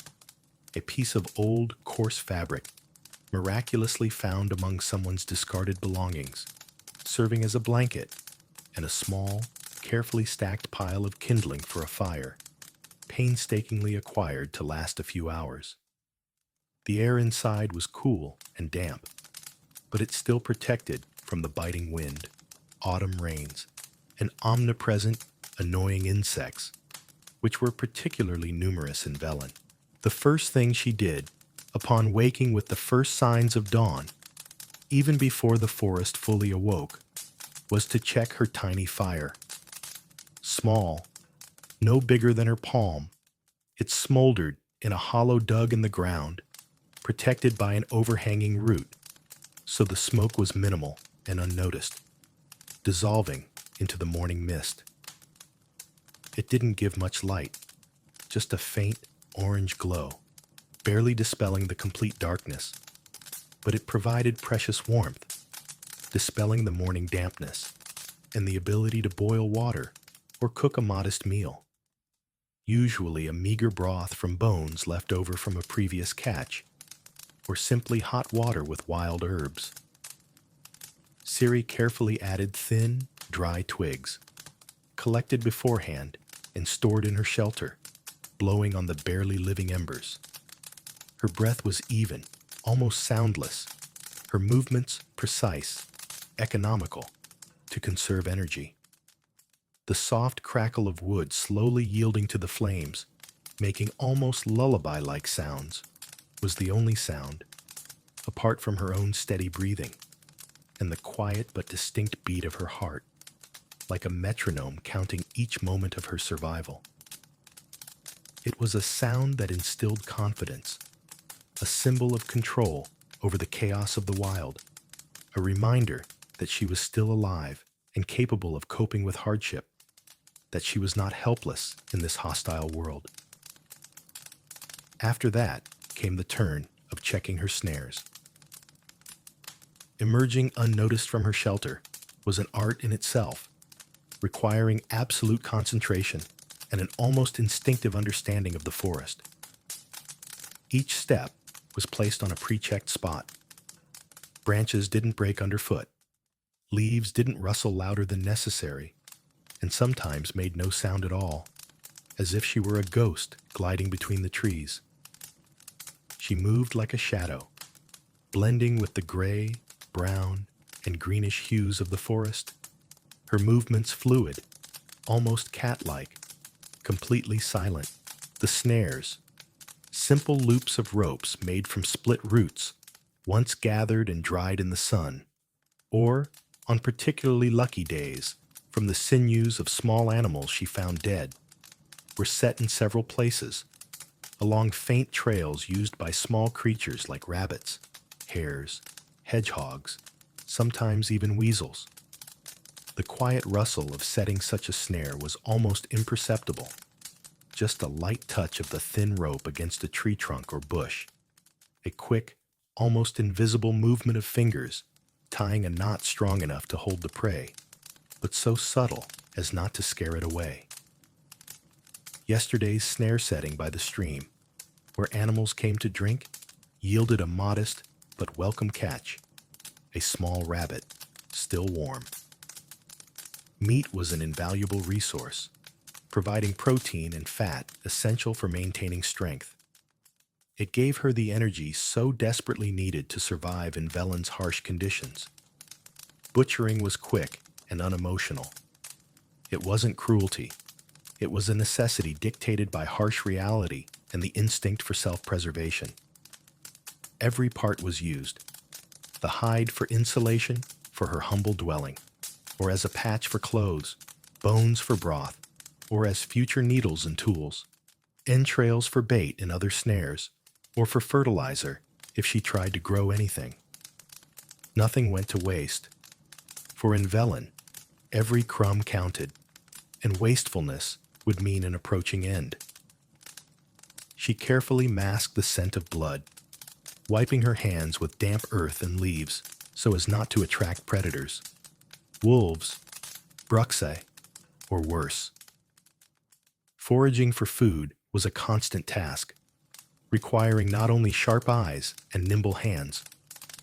A piece of old, coarse fabric, miraculously found among someone's discarded belongings, serving as a blanket, and a small, carefully stacked pile of kindling for a fire, painstakingly acquired to last a few hours. The air inside was cool and damp, but it still protected from the biting wind, autumn rains, and omnipresent, annoying insects, which were particularly numerous in Velen. The first thing she did, upon waking with the first signs of dawn, even before the forest fully awoke, was to check her tiny fire. Small, no bigger than her palm, it smoldered in a hollow dug in the ground, protected by an overhanging root, so the smoke was minimal and unnoticed, dissolving into the morning mist. It didn't give much light, just a faint orange glow, barely dispelling the complete darkness, but it provided precious warmth, dispelling the morning dampness, and the ability to boil water or cook a modest meal, usually a meager broth from bones left over from a previous catch, or simply hot water with wild herbs. Ciri carefully added thin, dry twigs, collected beforehand and stored in her shelter, blowing on the barely living embers. Her breath was even, almost soundless, her movements precise, economical, to conserve energy. The soft crackle of wood slowly yielding to the flames, making almost lullaby-like sounds, was the only sound, apart from her own steady breathing, and the quiet but distinct beat of her heart, like a metronome counting each moment of her survival. It was a sound that instilled confidence, a symbol of control over the chaos of the wild, a reminder that she was still alive and capable of coping with hardship, that she was not helpless in this hostile world. After that came the turn of checking her snares. Emerging unnoticed from her shelter was an art in itself, requiring absolute concentration and an almost instinctive understanding of the forest. Each step was placed on a pre-checked spot. Branches didn't break underfoot. Leaves didn't rustle louder than necessary, and sometimes made no sound at all, as if she were a ghost gliding between the trees. She moved like a shadow, blending with the gray, brown, and greenish hues of the forest. Her movements fluid, almost cat-like, completely silent. The snares, simple loops of ropes made from split roots, once gathered and dried in the sun, or, on particularly lucky days, from the sinews of small animals she found dead, were set in several places, along faint trails used by small creatures like rabbits, hares, hedgehogs, sometimes even weasels. The quiet rustle of setting such a snare was almost imperceptible, just a light touch of the thin rope against a tree trunk or bush, a quick, almost invisible movement of fingers tying a knot strong enough to hold the prey, but so subtle as not to scare it away. Yesterday's snare setting by the stream, where animals came to drink, yielded a modest but welcome catch, a small rabbit, still warm. Meat was an invaluable resource, providing protein and fat essential for maintaining strength. It gave her the energy so desperately needed to survive in Velen's harsh conditions. Butchering was quick and unemotional. It wasn't cruelty. It was a necessity dictated by harsh reality and the instinct for self-preservation. Every part was used. The hide for insulation for her humble dwelling, or as a patch for clothes, bones for broth, or as future needles and tools, entrails for bait and other snares, or for fertilizer if she tried to grow anything. Nothing went to waste, for in Velen, every crumb counted, and wastefulness would mean an approaching end. She carefully masked the scent of blood, wiping her hands with damp earth and leaves so as not to attract predators, wolves, bruxae, or worse. Foraging for food was a constant task, requiring not only sharp eyes and nimble hands,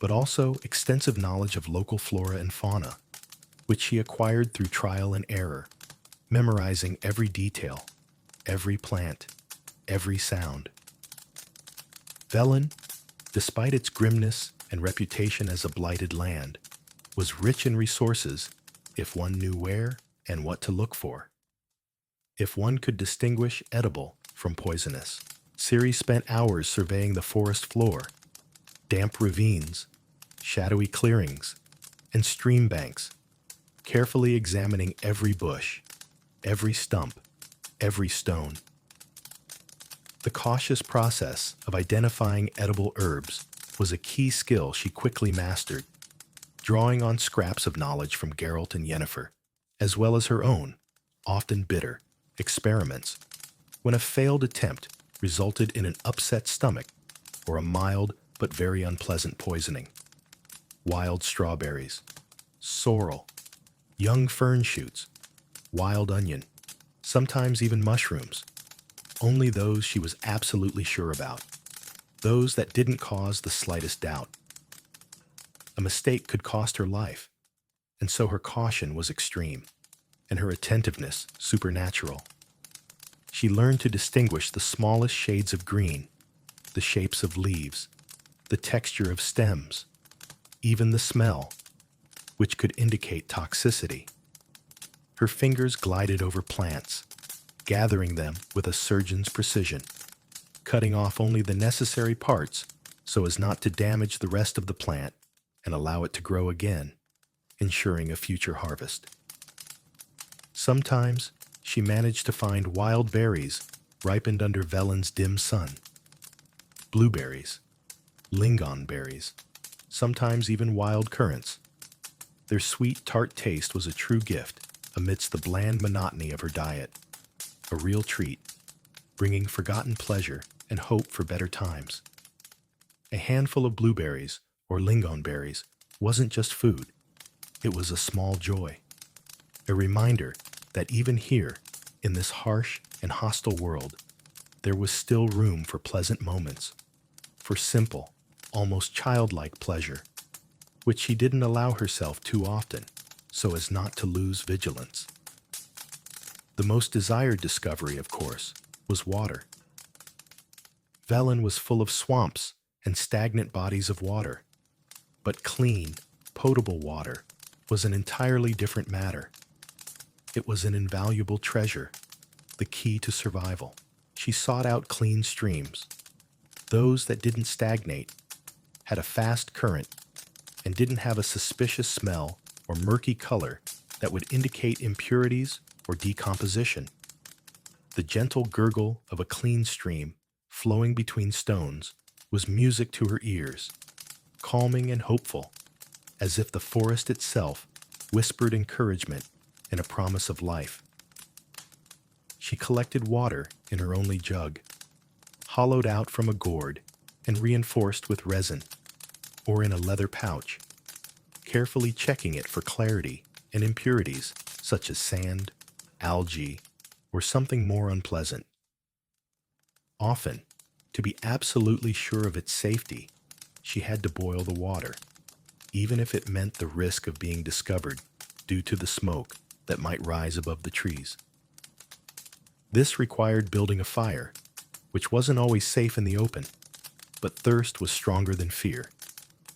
but also extensive knowledge of local flora and fauna, which she acquired through trial and error, memorizing every detail, every plant, every sound. Velen, despite its grimness and reputation as a blighted land, was rich in resources if one knew where and what to look for. If one could distinguish edible from poisonous. Ciri spent hours surveying the forest floor, damp ravines, shadowy clearings, and stream banks, carefully examining every bush, every stump, every stone. The cautious process of identifying edible herbs was a key skill she quickly mastered, drawing on scraps of knowledge from Geralt and Yennefer, as well as her own, often bitter, experiments, when a failed attempt resulted in an upset stomach or a mild but very unpleasant poisoning. Wild strawberries, sorrel, young fern shoots, wild onion, sometimes even mushrooms. Only those she was absolutely sure about, those that didn't cause the slightest doubt. A mistake could cost her life, and so her caution was extreme, and her attentiveness supernatural. She learned to distinguish the smallest shades of green, the shapes of leaves, the texture of stems, even the smell, which could indicate toxicity. Her fingers glided over plants, gathering them with a surgeon's precision, cutting off only the necessary parts so as not to damage the rest of the plant and allow it to grow again, ensuring a future harvest. Sometimes she managed to find wild berries ripened under Velen's dim sun, blueberries, lingon berries, sometimes even wild currants. Their sweet, tart taste was a true gift amidst the bland monotony of her diet, a real treat, bringing forgotten pleasure and hope for better times. A handful of blueberries, or lingon berries, wasn't just food. It was a small joy, a reminder that even here, in this harsh and hostile world, there was still room for pleasant moments, for simple, almost childlike pleasure, which she didn't allow herself too often, so as not to lose vigilance. The most desired discovery, of course, was water. Velen was full of swamps and stagnant bodies of water, but clean, potable water was an entirely different matter. It was an invaluable treasure, the key to survival. She sought out clean streams, those that didn't stagnate, had a fast current, and didn't have a suspicious smell or murky color that would indicate impurities or decomposition. The gentle gurgle of a clean stream flowing between stones was music to her ears, calming and hopeful, as if the forest itself whispered encouragement and a promise of life. She collected water in her only jug, hollowed out from a gourd and reinforced with resin, or in a leather pouch, carefully checking it for clarity and impurities such as sand, algae, or something more unpleasant. Often, to be absolutely sure of its safety, she had to boil the water, even if it meant the risk of being discovered due to the smoke that might rise above the trees. This required building a fire, which wasn't always safe in the open, but thirst was stronger than fear,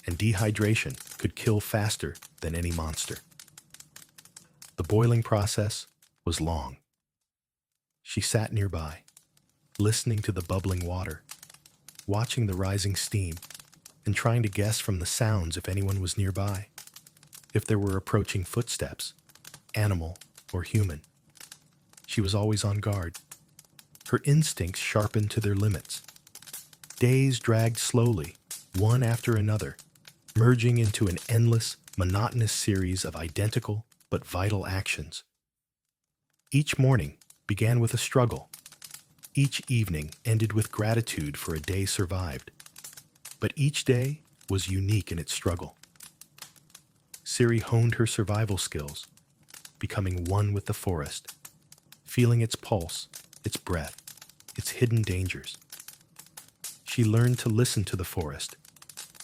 and dehydration could kill faster than any monster. The boiling process was long. She sat nearby, listening to the bubbling water, watching the rising steam, and trying to guess from the sounds if anyone was nearby, if there were approaching footsteps, animal or human. She was always on guard, her instincts sharpened to their limits. Days dragged slowly, one after another, merging into an endless, monotonous series of identical but vital actions. Each morning began with a struggle. Each evening ended with gratitude for a day survived. But each day was unique in its struggle. Ciri honed her survival skills, becoming one with the forest, feeling its pulse, its breath, its hidden dangers. She learned to listen to the forest,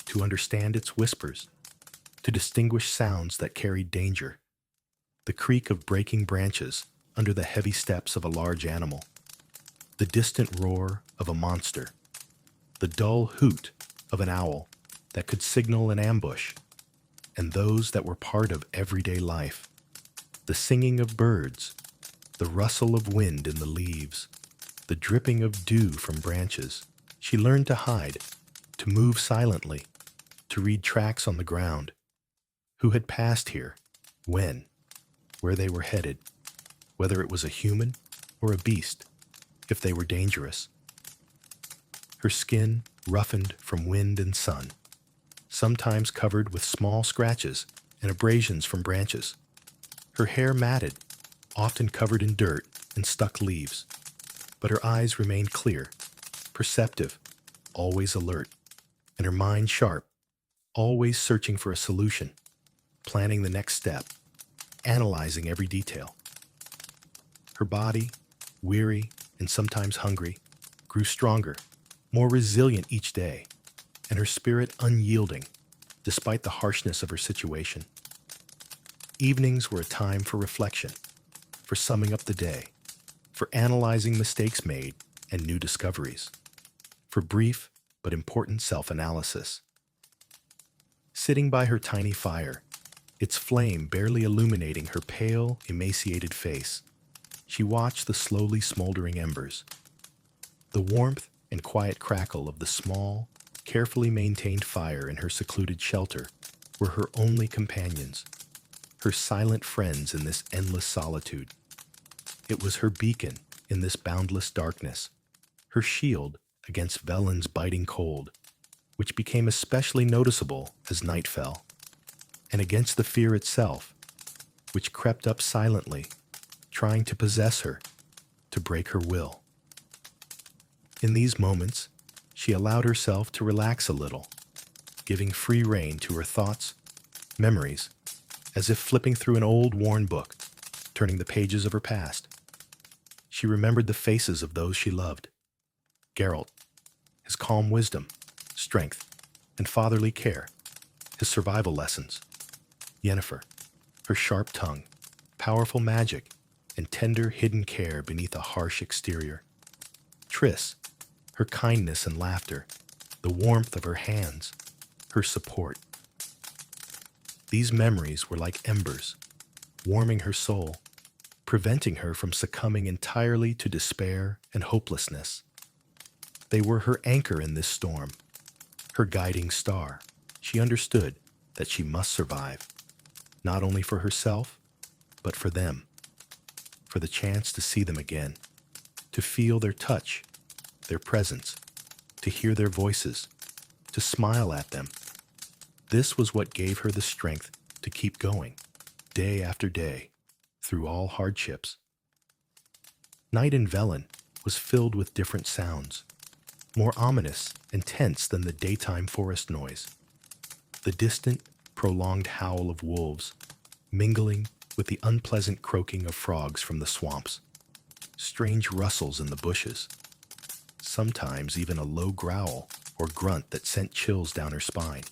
to understand its whispers, to distinguish sounds that carried danger, the creak of breaking branches under the heavy steps of a large animal, the distant roar of a monster, the dull hoot of an owl that could signal an ambush, and those that were part of everyday life, the singing of birds, the rustle of wind in the leaves, the dripping of dew from branches. She learned to hide, to move silently, to read tracks on the ground. Who had passed here, when, where they were headed, whether it was a human or a beast, if they were dangerous. Her skin roughened from wind and sun, sometimes covered with small scratches and abrasions from branches. Her hair matted, often covered in dirt and stuck leaves, but her eyes remained clear, perceptive, always alert, and her mind sharp, always searching for a solution, planning the next step, analyzing every detail. Her body, weary and sometimes hungry, grew stronger, more resilient each day, and her spirit unyielding, despite the harshness of her situation. Evenings were a time for reflection, for summing up the day, for analyzing mistakes made and new discoveries, for brief but important self-analysis. Sitting by her tiny fire, its flame barely illuminating her pale, emaciated face, she watched the slowly smoldering embers. The warmth and quiet crackle of the small, carefully maintained fire in her secluded shelter were her only companions, her silent friends in this endless solitude. It was her beacon in this boundless darkness, her shield against Velen's biting cold, which became especially noticeable as night fell, and against the fear itself, which crept up silently, trying to possess her, to break her will. In these moments, she allowed herself to relax a little, giving free rein to her thoughts, memories, as if flipping through an old worn book, turning the pages of her past. She remembered the faces of those she loved. Geralt, his calm wisdom, strength, and fatherly care, his survival lessons. Yennefer, her sharp tongue, powerful magic, and tender hidden care beneath a harsh exterior. Triss, her kindness and laughter, the warmth of her hands, her support. These memories were like embers, warming her soul, preventing her from succumbing entirely to despair and hopelessness. They were her anchor in this storm, her guiding star. She understood that she must survive, not only for herself, but for them, for the chance to see them again, to feel their touch, their presence, to hear their voices, to smile at them. This was what gave her the strength to keep going, day after day, through all hardships. Night in Velen was filled with different sounds, more ominous and tense than the daytime forest noise. The distant, prolonged howl of wolves, mingling with the unpleasant croaking of frogs from the swamps, strange rustles in the bushes, sometimes even a low growl or grunt that sent chills down her spine,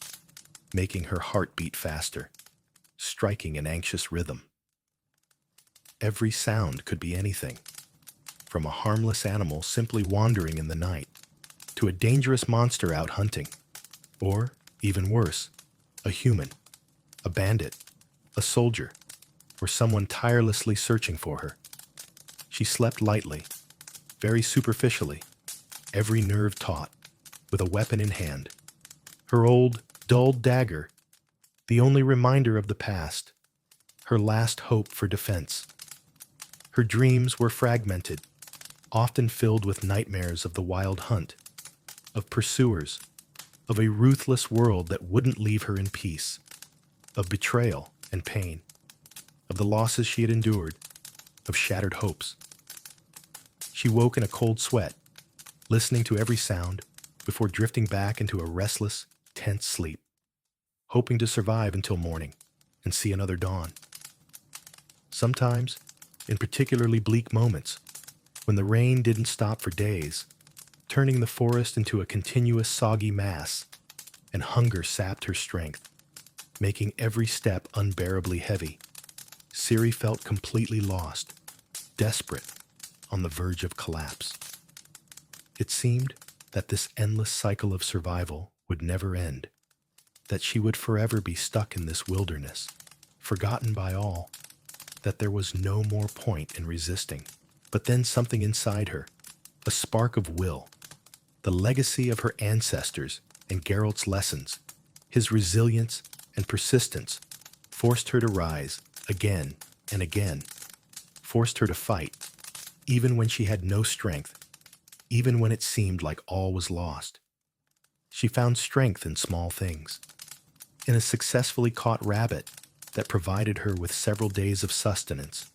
making her heart beat faster, striking an anxious rhythm. Every sound could be anything, from a harmless animal simply wandering in the night, to a dangerous monster out hunting, or, even worse, a human, a bandit, a soldier, or someone tirelessly searching for her. She slept lightly, very superficially, every nerve taut, with a weapon in hand. Her old, dulled dagger, the only reminder of the past, her last hope for defense. Her dreams were fragmented, often filled with nightmares of the wild hunt, of pursuers, of a ruthless world that wouldn't leave her in peace, of betrayal and pain, of the losses she had endured, of shattered hopes. She woke in a cold sweat, listening to every sound before drifting back into a restless, tense sleep, hoping to survive until morning and see another dawn. Sometimes, in particularly bleak moments, when the rain didn't stop for days, turning the forest into a continuous soggy mass, and hunger sapped her strength, making every step unbearably heavy, Ciri felt completely lost, desperate, on the verge of collapse. It seemed that this endless cycle of survival would never end, that she would forever be stuck in this wilderness, forgotten by all, that there was no more point in resisting. But then something inside her, a spark of will, the legacy of her ancestors and Geralt's lessons, his resilience and persistence, forced her to rise again and again, forced her to fight, even when she had no strength, even when it seemed like all was lost. She found strength in small things, in a successfully caught rabbit that provided her with several days of sustenance,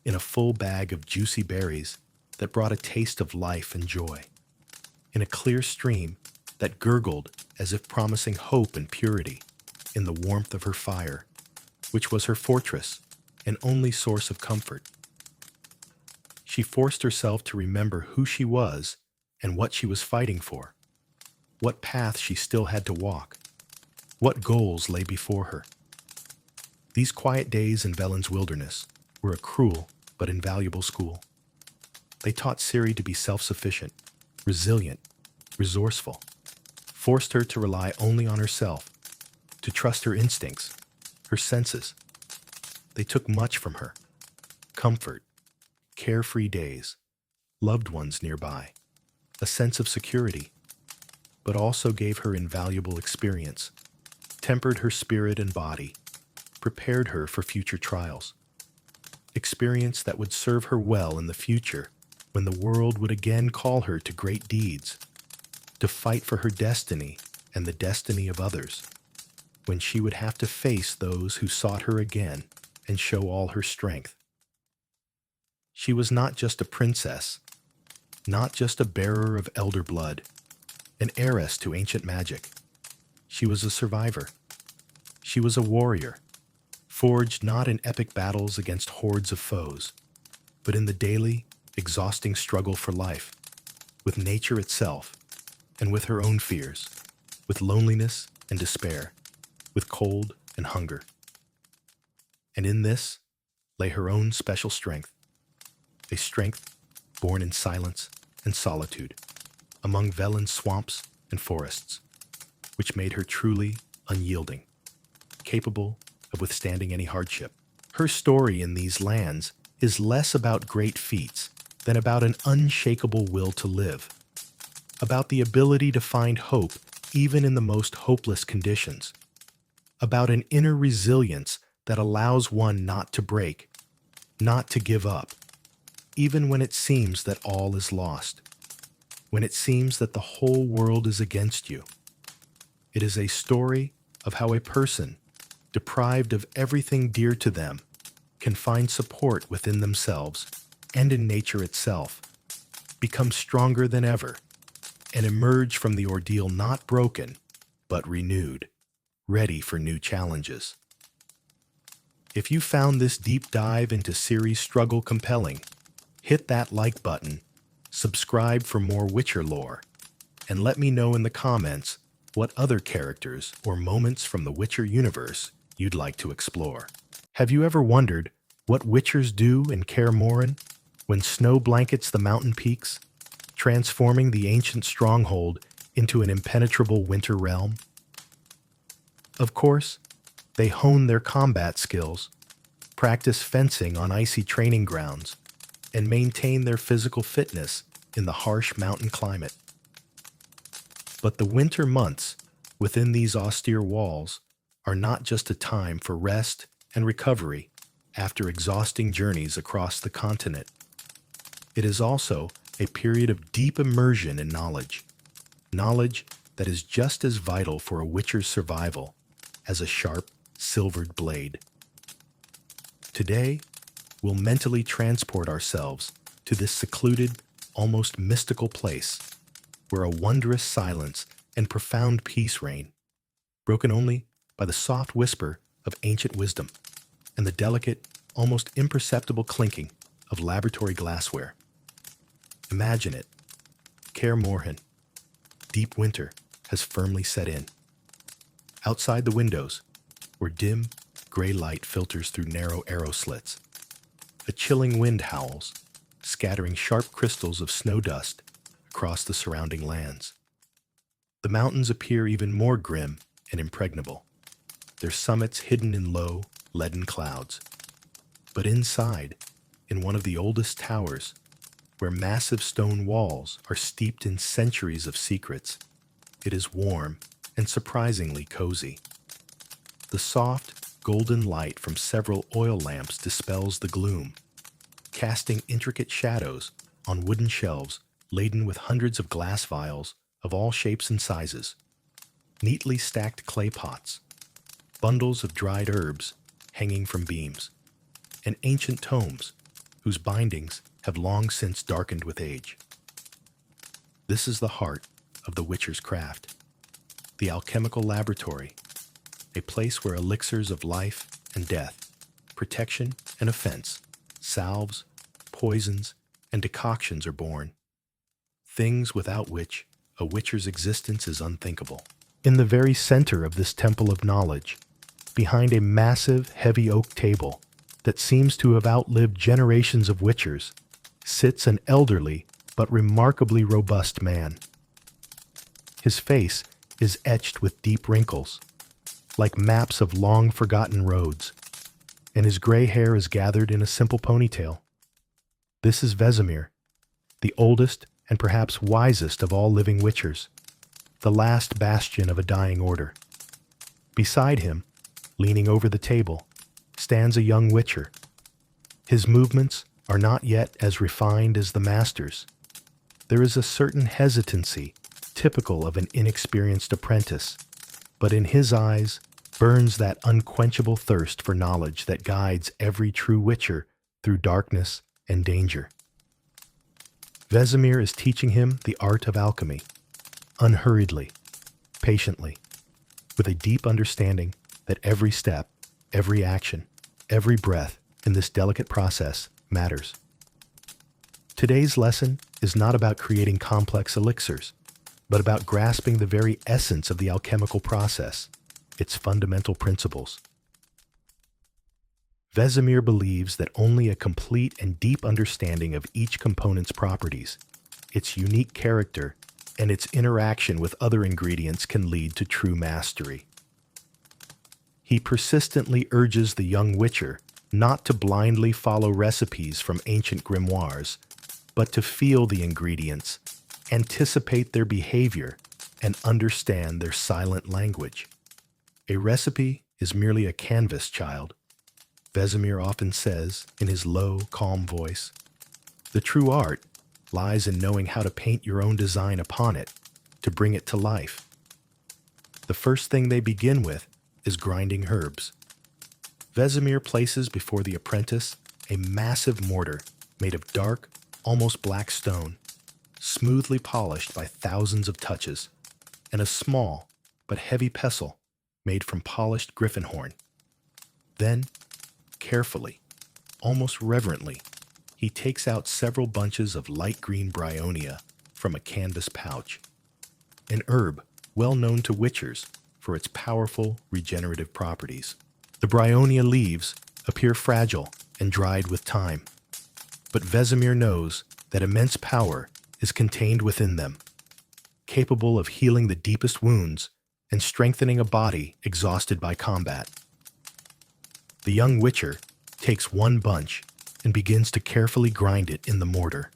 in a full bag of juicy berries that brought a taste of life and joy, in a clear stream that gurgled as if promising hope and purity, in the warmth of her fire, which was her fortress and only source of comfort. She forced herself to remember who she was and what she was fighting for, what path she still had to walk, what goals lay before her. These quiet days in Velen's wilderness were a cruel but invaluable school. They taught Ciri to be self-sufficient, resilient, resourceful, forced her to rely only on herself, to trust her instincts, her senses. They took much from her: comfort, carefree days, loved ones nearby, a sense of security, but also gave her invaluable experience, tempered her spirit and body, prepared her for future trials. Experience that would serve her well in the future when the world would again call her to great deeds, to fight for her destiny and the destiny of others, when she would have to face those who sought her again and show all her strength. She was not just a princess, not just a bearer of elder blood, an heiress to ancient magic. She was a survivor. She was a warrior, forged not in epic battles against hordes of foes, but in the daily, exhausting struggle for life, with nature itself, and with her own fears, with loneliness and despair, with cold and hunger. And in this lay her own special strength, a strength born in silence and solitude, among Velen's swamps and forests, which made her truly unyielding, capable of withstanding any hardship. Her story in these lands is less about great feats than about an unshakable will to live, about the ability to find hope even in the most hopeless conditions, about an inner resilience that allows one not to break, not to give up, even when it seems that all is lost, when it seems that the whole world is against you. It is a story of how a person, deprived of everything dear to them, can find support within themselves and in nature itself, become stronger than ever, and emerge from the ordeal not broken, but renewed, ready for new challenges. If you found this deep dive into Ciri's struggle compelling, hit that like button, subscribe for more Witcher lore, and let me know in the comments what other characters or moments from the Witcher universe you'd like to explore. Have you ever wondered what Witchers do in Kaer Morhen when snow blankets the mountain peaks, transforming the ancient stronghold into an impenetrable winter realm? Of course, they hone their combat skills, practice fencing on icy training grounds, and maintain their physical fitness in the harsh mountain climate. But the winter months within these austere walls are not just a time for rest and recovery after exhausting journeys across the continent. It is also a period of deep immersion in knowledge that is just as vital for a Witcher's survival as a sharp, silvered blade. Today, we'll mentally transport ourselves to this secluded, almost mystical place where a wondrous silence and profound peace reign, broken only by the soft whisper of ancient wisdom and the delicate, almost imperceptible clinking of laboratory glassware. Imagine it. Kaer Morhen. Deep winter has firmly set in. Outside the windows, where dim, gray light filters through narrow arrow slits, a chilling wind howls, scattering sharp crystals of snow dust across the surrounding lands. The mountains appear even more grim and impregnable, their summits hidden in low, leaden clouds. But inside, in one of the oldest towers, where massive stone walls are steeped in centuries of secrets, it is warm and surprisingly cozy. The soft, golden light from several oil lamps dispels the gloom, casting intricate shadows on wooden shelves laden with hundreds of glass vials of all shapes and sizes, neatly stacked clay pots, bundles of dried herbs hanging from beams, and ancient tomes whose bindings have long since darkened with age. This is the heart of the Witcher's craft, the alchemical laboratory, a place where elixirs of life and death, protection and offense, salves, poisons, and decoctions are born, things without which a Witcher's existence is unthinkable. In the very center of this temple of knowledge, behind a massive, heavy oak table that seems to have outlived generations of Witchers, sits an elderly but remarkably robust man. His face is etched with deep wrinkles, like maps of long-forgotten roads, and his gray hair is gathered in a simple ponytail. This is Vesemir, the oldest and perhaps wisest of all living Witchers, the last bastion of a dying order. Beside him, leaning over the table, stands a young Witcher. His movements are not yet as refined as the master's. There is a certain hesitancy typical of an inexperienced apprentice, but in his eyes burns that unquenchable thirst for knowledge that guides every true Witcher through darkness and danger. Vesemir is teaching him the art of alchemy, unhurriedly, patiently, with a deep understanding that every step, every action, every breath in this delicate process matters. Today's lesson is not about creating complex elixirs, but about grasping the very essence of the alchemical process, its fundamental principles. Vesemir believes that only a complete and deep understanding of each component's properties, its unique character, and its interaction with other ingredients can lead to true mastery. He persistently urges the young witcher not to blindly follow recipes from ancient grimoires, but to feel the ingredients, anticipate their behavior, and understand their silent language. A recipe is merely a canvas, child, Vesemir often says in his low, calm voice. The true art lies in knowing how to paint your own design upon it, to bring it to life. The first thing they begin with is grinding herbs. Vesemir places before the apprentice a massive mortar made of dark, almost black stone, smoothly polished by thousands of touches, and a small but heavy pestle made from polished griffin horn. Then, carefully, almost reverently, he takes out several bunches of light green bryonia from a canvas pouch, an herb well known to witchers for its powerful regenerative properties. The bryonia leaves appear fragile and dried with time, but Vesemir knows that immense power is contained within them, capable of healing the deepest wounds and strengthening a body exhausted by combat. The young witcher takes one bunch and begins to carefully grind it in the mortar.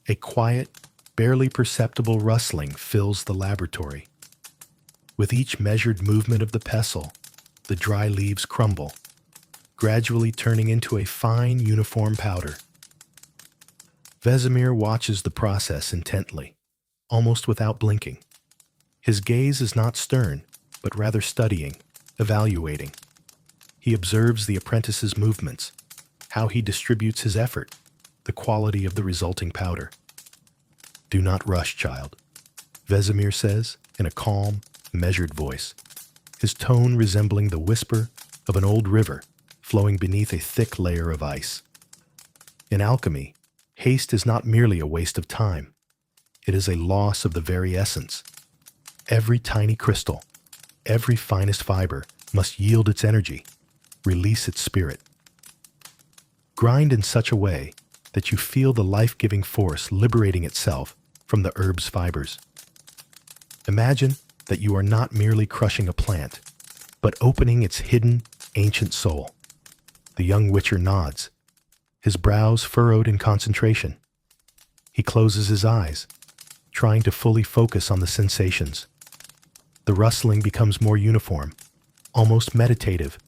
A quiet, barely perceptible rustling fills the laboratory. With each measured movement of the pestle, the dry leaves crumble, gradually turning into a fine, uniform powder. Vesemir watches the process intently, almost without blinking. His gaze is not stern, but rather studying, evaluating. He observes the apprentice's movements, how he distributes his effort, the quality of the resulting powder. Do not rush, child, Vesemir says in a calm, measured voice, his tone resembling the whisper of an old river flowing beneath a thick layer of ice. In alchemy, haste is not merely a waste of time. It is a loss of the very essence. Every tiny crystal, every finest fiber must yield its energy, release its spirit. Grind in such a way that you feel the life-giving force liberating itself from the herb's fibers. Imagine that you are not merely crushing a plant, but opening its hidden, ancient soul. The young witcher nods, his brows furrowed in concentration. He closes his eyes, trying to fully focus on the sensations. The rustling becomes more uniform, almost meditative,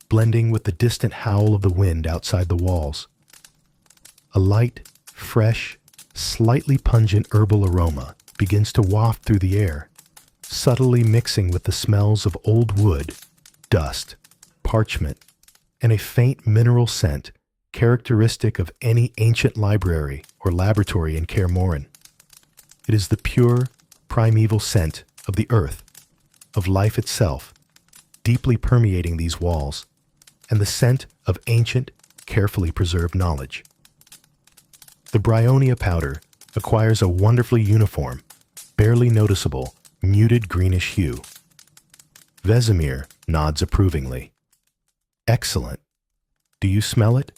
blending with the distant howl of the wind outside the walls. A light, fresh, slightly pungent herbal aroma begins to waft through the air, subtly mixing with the smells of old wood, dust, parchment, and a faint mineral scent characteristic of any ancient library or laboratory in Kaer Morhen. It is the pure, primeval scent of the earth, of life itself, deeply permeating these walls, and the scent of ancient, carefully preserved knowledge. The bryonia powder acquires a wonderfully uniform, barely noticeable, muted greenish hue. Vesemir nods approvingly. Excellent. Do you smell it?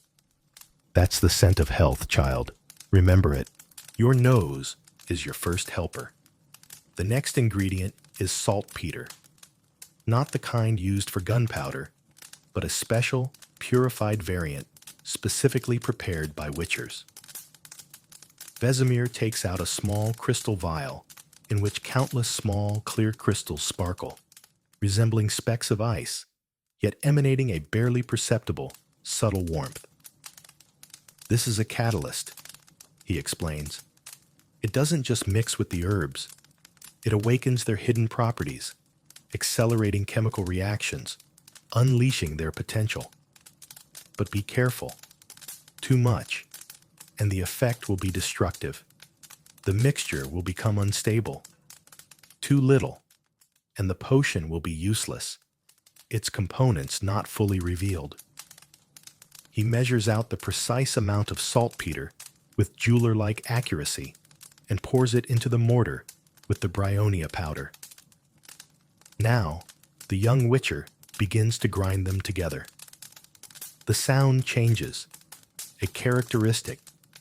That's the scent of health, child. Remember it. Your nose is your first helper. The next ingredient is saltpeter. Not the kind used for gunpowder, but a special, purified variant specifically prepared by witchers. Vesemir takes out a small crystal vial in which countless small, clear crystals sparkle, resembling specks of ice, yet emanating a barely perceptible, subtle warmth. This is a catalyst, he explains. It doesn't just mix with the herbs. It awakens their hidden properties, accelerating chemical reactions, unleashing their potential. But be careful. Too much, and the effect will be destructive. The mixture will become unstable. Too little, and the potion will be useless, its components not fully revealed. He measures out the precise amount of saltpeter with jeweler-like accuracy and pours it into the mortar with the bryonia powder. Now, the young witcher begins to grind them together. The sound changes. A characteristic,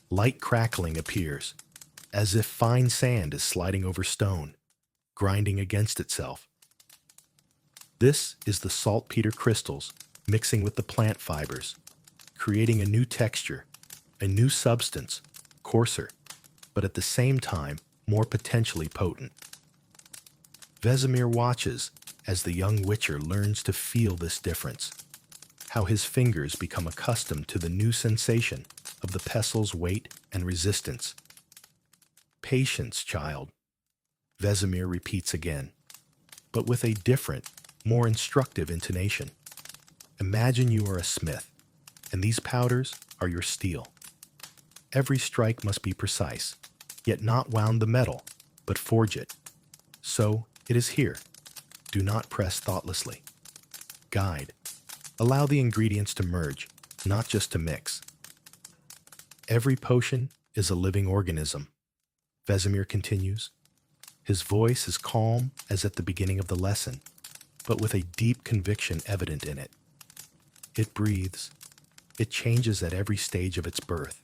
light crackling appears, as if fine sand is sliding over stone, grinding against itself. This is the saltpeter crystals mixing with the plant fibers, creating a new texture, a new substance, coarser, but at the same time more potentially potent. Vesemir watches as the young witcher learns to feel this difference, how his fingers become accustomed to the new sensation of the pestle's weight and resistance. Patience, child, Vesemir repeats again, but with a different, more instructive intonation. Imagine you are a smith, and these powders are your steel. Every strike must be precise, yet not wound the metal, but forge it. So, it is here. Do not press thoughtlessly. Guide. Allow the ingredients to merge, not just to mix. Every potion is a living organism, Vesemir continues. His voice is calm as at the beginning of the lesson, but with a deep conviction evident in it. It breathes. It changes at every stage of its birth.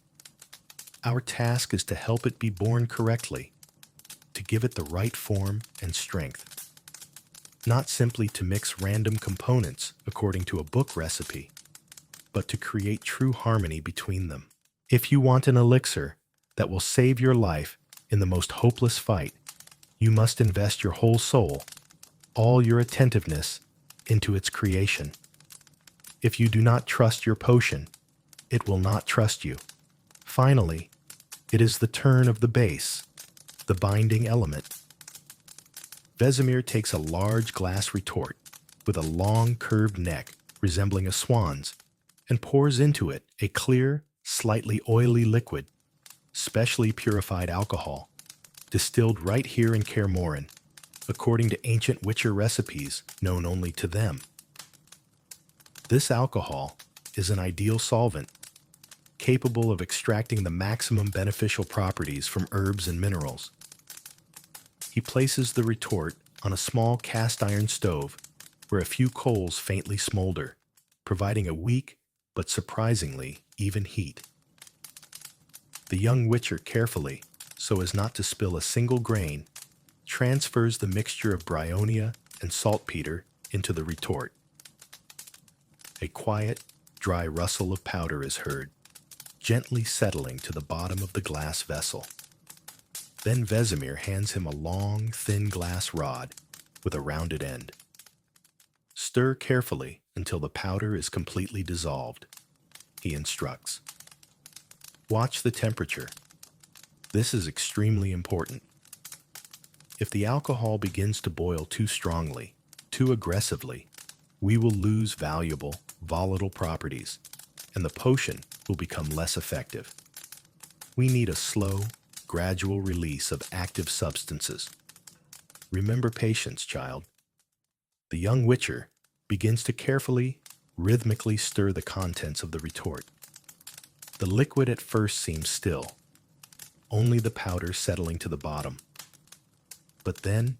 Our task is to help it be born correctly, to give it the right form and strength. Not simply to mix random components according to a book recipe, but to create true harmony between them. If you want an elixir that will save your life in the most hopeless fight, you must invest your whole soul, all your attentiveness, into its creation. If you do not trust your potion, it will not trust you. Finally, it is the turn of the base, the binding element. Vesemir takes a large glass retort with a long curved neck resembling a swan's and pours into it a clear, slightly oily liquid, specially purified alcohol, distilled right here in Kaer Morhen, according to ancient witcher recipes known only to them. This alcohol is an ideal solvent, capable of extracting the maximum beneficial properties from herbs and minerals. He places the retort on a small cast iron stove where a few coals faintly smolder, providing a weak but surprisingly even heat. The young witcher carefully, so as not to spill a single grain, transfers the mixture of bryonia and saltpeter into the retort. A quiet, dry rustle of powder is heard, gently settling to the bottom of the glass vessel. Then Vesemir hands him a long, thin glass rod with a rounded end. Stir carefully until the powder is completely dissolved, he instructs. Watch the temperature. This is extremely important. If the alcohol begins to boil too strongly, too aggressively, we will lose valuable, volatile properties, and the potion will become less effective. We need a slow, gradual release of active substances. Remember patience, child. The young witcher begins to carefully, rhythmically stir the contents of the retort. The liquid at first seems still, only the powder settling to the bottom. But then,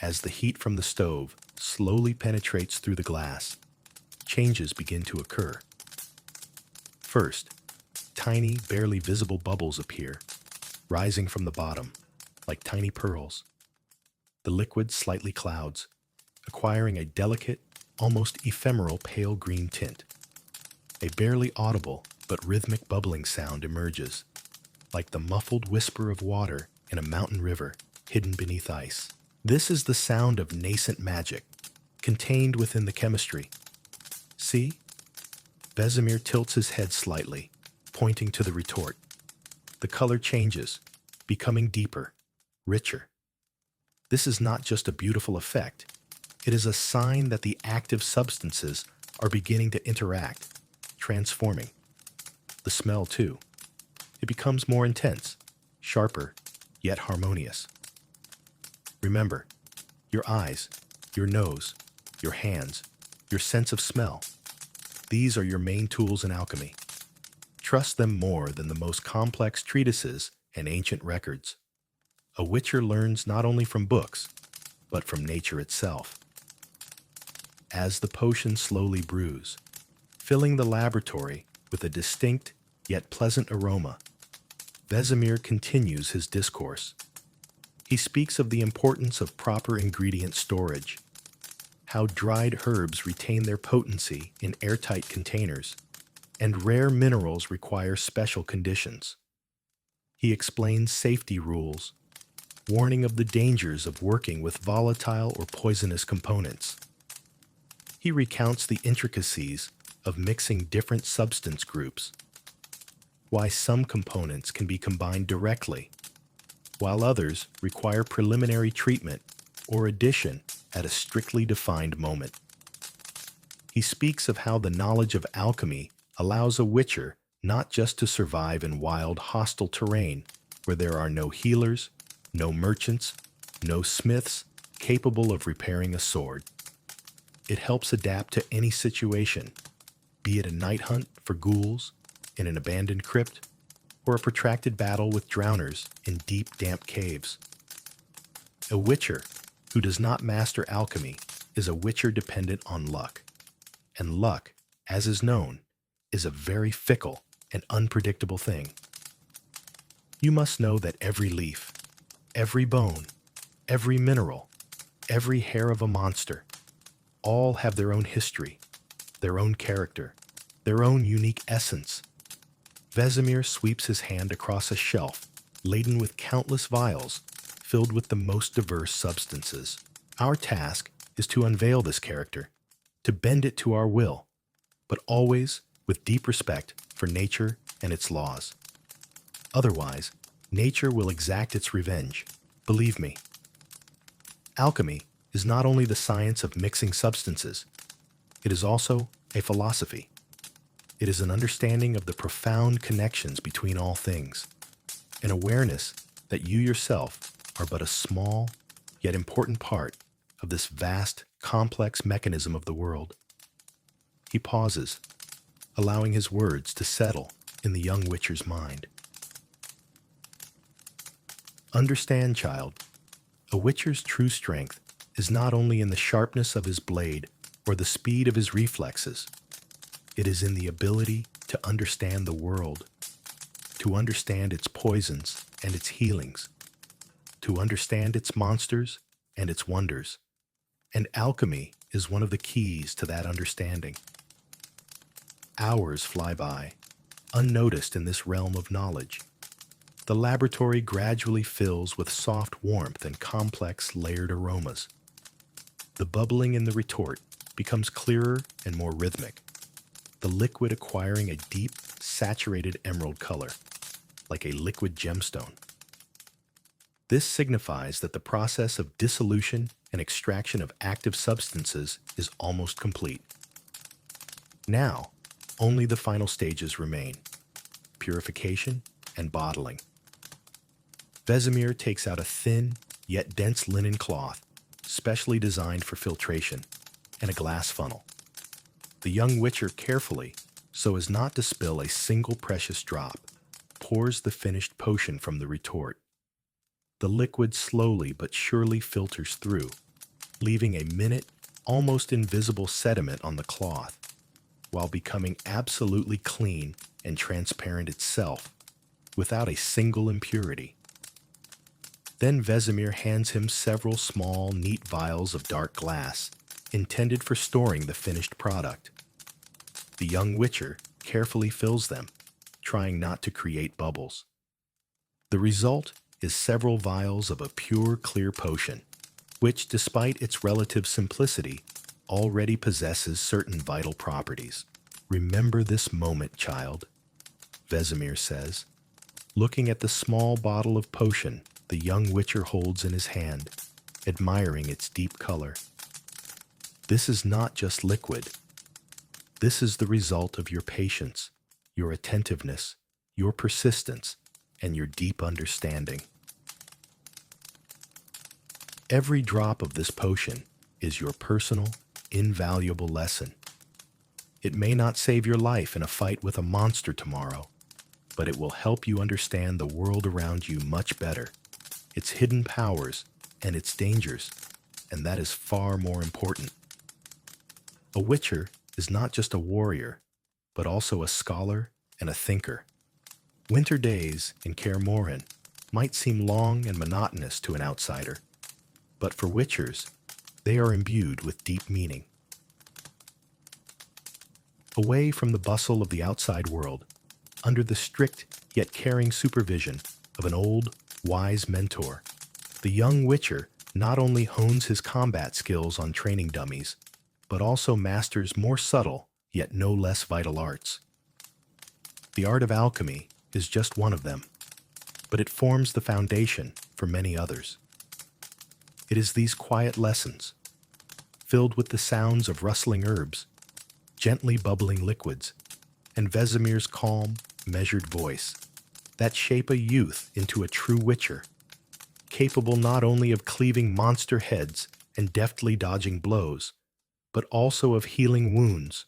as the heat from the stove slowly penetrates through the glass, changes begin to occur. First, tiny, barely visible bubbles appear, rising from the bottom, like tiny pearls. The liquid slightly clouds, acquiring a delicate, almost ephemeral pale green tint. A barely audible but rhythmic bubbling sound emerges, like the muffled whisper of water in a mountain river hidden beneath ice. This is the sound of nascent magic, contained within the chemistry. See? Vesemir tilts his head slightly, pointing to the retort. The color changes, becoming deeper, richer. This is not just a beautiful effect. It is a sign that the active substances are beginning to interact, transforming. The smell, too. It becomes more intense, sharper, yet harmonious. Remember, your eyes, your nose, your hands, your sense of smell. These are your main tools in alchemy. Trust them more than the most complex treatises and ancient records. A witcher learns not only from books, but from nature itself. As the potion slowly brews, filling the laboratory with a distinct yet pleasant aroma, Vesemir continues his discourse. He speaks of the importance of proper ingredient storage, how dried herbs retain their potency in airtight containers, and rare minerals require special conditions. He explains safety rules, warning of the dangers of working with volatile or poisonous components. He recounts the intricacies of mixing different substance groups, why some components can be combined directly, while others require preliminary treatment or addition at a strictly defined moment. He speaks of how the knowledge of alchemy allows a witcher not just to survive in wild, hostile terrain where there are no healers, no merchants, no smiths capable of repairing a sword. It helps adapt to any situation, be it a night hunt for ghouls in an abandoned crypt, or a protracted battle with drowners in deep, damp caves. A witcher who does not master alchemy is a witcher dependent on luck. And luck, as is known, is a very fickle and unpredictable thing. You must know that every leaf, every bone, every mineral, every hair of a monster, all have their own history, their own character, their own unique essence. Vesemir sweeps his hand across a shelf laden with countless vials filled with the most diverse substances. Our task is to unveil this character, to bend it to our will, but always with deep respect for nature and its laws. Otherwise, nature will exact its revenge, believe me. Alchemy is not only the science of mixing substances, it is also a philosophy. It is an understanding of the profound connections between all things, an awareness that you yourself are but a small, yet important part of this vast, complex mechanism of the world. He pauses, allowing his words to settle in the young witcher's mind. Understand, child, a witcher's true strength is not only in the sharpness of his blade or the speed of his reflexes. It is in the ability to understand the world, to understand its poisons and its healings, to understand its monsters and its wonders. And alchemy is one of the keys to that understanding. Hours fly by, unnoticed in this realm of knowledge. The laboratory gradually fills with soft warmth and complex layered aromas. The bubbling in the retort becomes clearer and more rhythmic, the liquid acquiring a deep, saturated emerald color, like a liquid gemstone. This signifies that the process of dissolution and extraction of active substances is almost complete. Now, only the final stages remain: purification and bottling. Vesemir takes out a thin, yet dense linen cloth, specially designed for filtration, and a glass funnel. The young witcher carefully, so as not to spill a single precious drop, pours the finished potion from the retort. The liquid slowly but surely filters through, leaving a minute, almost invisible sediment on the cloth, while becoming absolutely clean and transparent itself, without a single impurity. Then Vesemir hands him several small, neat vials of dark glass, intended for storing the finished product. The young witcher carefully fills them, trying not to create bubbles. The result is several vials of a pure, clear potion, which, despite its relative simplicity, already possesses certain vital properties. Remember this moment, child, Vesemir says, looking at the small bottle of potion the young witcher holds in his hand, admiring its deep color. This is not just liquid. This is the result of your patience, your attentiveness, your persistence, and your deep understanding. Every drop of this potion is your personal, invaluable lesson. It may not save your life in a fight with a monster tomorrow, but it will help you understand the world around you much better, its hidden powers and its dangers, and that is far more important. A witcher is not just a warrior, but also a scholar and a thinker. Winter days in Kaer Morhen might seem long and monotonous to an outsider, but for witchers, they are imbued with deep meaning. Away from the bustle of the outside world, under the strict yet caring supervision of an old, wise mentor, the young witcher not only hones his combat skills on training dummies, but also masters more subtle yet no less vital arts. The art of alchemy is just one of them, but it forms the foundation for many others. It is these quiet lessons, filled with the sounds of rustling herbs, gently bubbling liquids, and Vesemir's calm, measured voice, that shape a youth into a true witcher, capable not only of cleaving monster heads and deftly dodging blows, but also of healing wounds,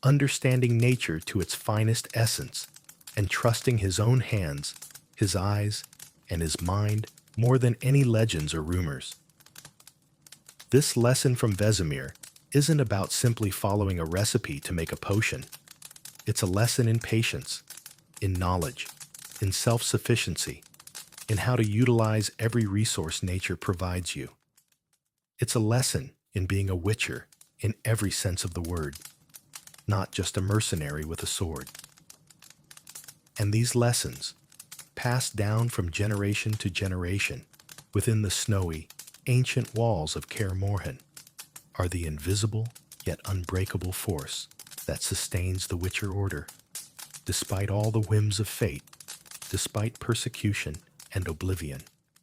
understanding nature to its finest essence, and trusting his own hands, his eyes, and his mind more than any legends or rumors. This lesson from Vesemir isn't about simply following a recipe to make a potion. It's a lesson in patience, in knowledge, in self-sufficiency, in how to utilize every resource nature provides you. It's a lesson in being a witcher in every sense of the word, not just a mercenary with a sword. And these lessons, passed down from generation to generation within the snowy, ancient walls of Kaer Morhen, are the invisible yet unbreakable force that sustains the Witcher Order, despite all the whims of fate, despite persecution and oblivion.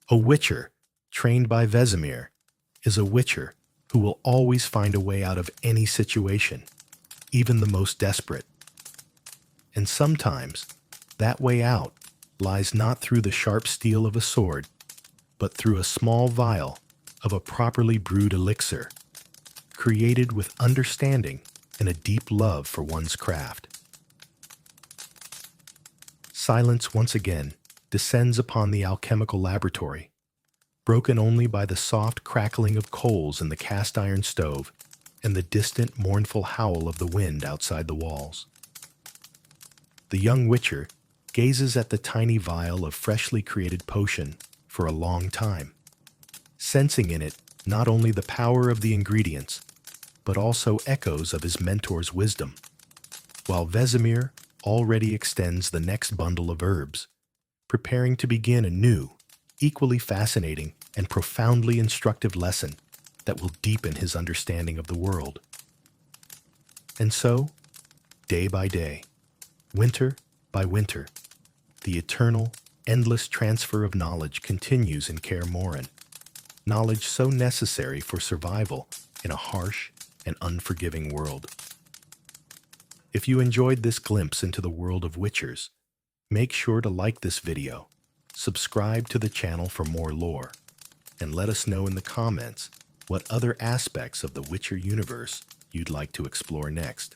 A Witcher, trained by Vesemir, is a Witcher who will always find a way out of any situation, even the most desperate. And sometimes, that way out lies not through the sharp steel of a sword, but through a small vial of a properly brewed elixir, created with understanding and a deep love for one's craft. Silence once again descends upon the alchemical laboratory, broken only by the soft crackling of coals in the cast-iron stove and the distant mournful howl of the wind outside the walls. The young witcher gazes at the tiny vial of freshly created potion for a long time, sensing in it not only the power of the ingredients, but also echoes of his mentor's wisdom, while Vesemir already extends the next bundle of herbs, preparing to begin a new, equally fascinating and profoundly instructive lesson that will deepen his understanding of the world. And so, day by day, winter by winter, the eternal, endless transfer of knowledge continues in Kaer Morhen, knowledge so necessary for survival in a harsh and unforgiving world. If you enjoyed this glimpse into the world of Witchers, make sure to like this video, subscribe to the channel for more lore, and let us know in the comments what other aspects of the Witcher universe you'd like to explore next.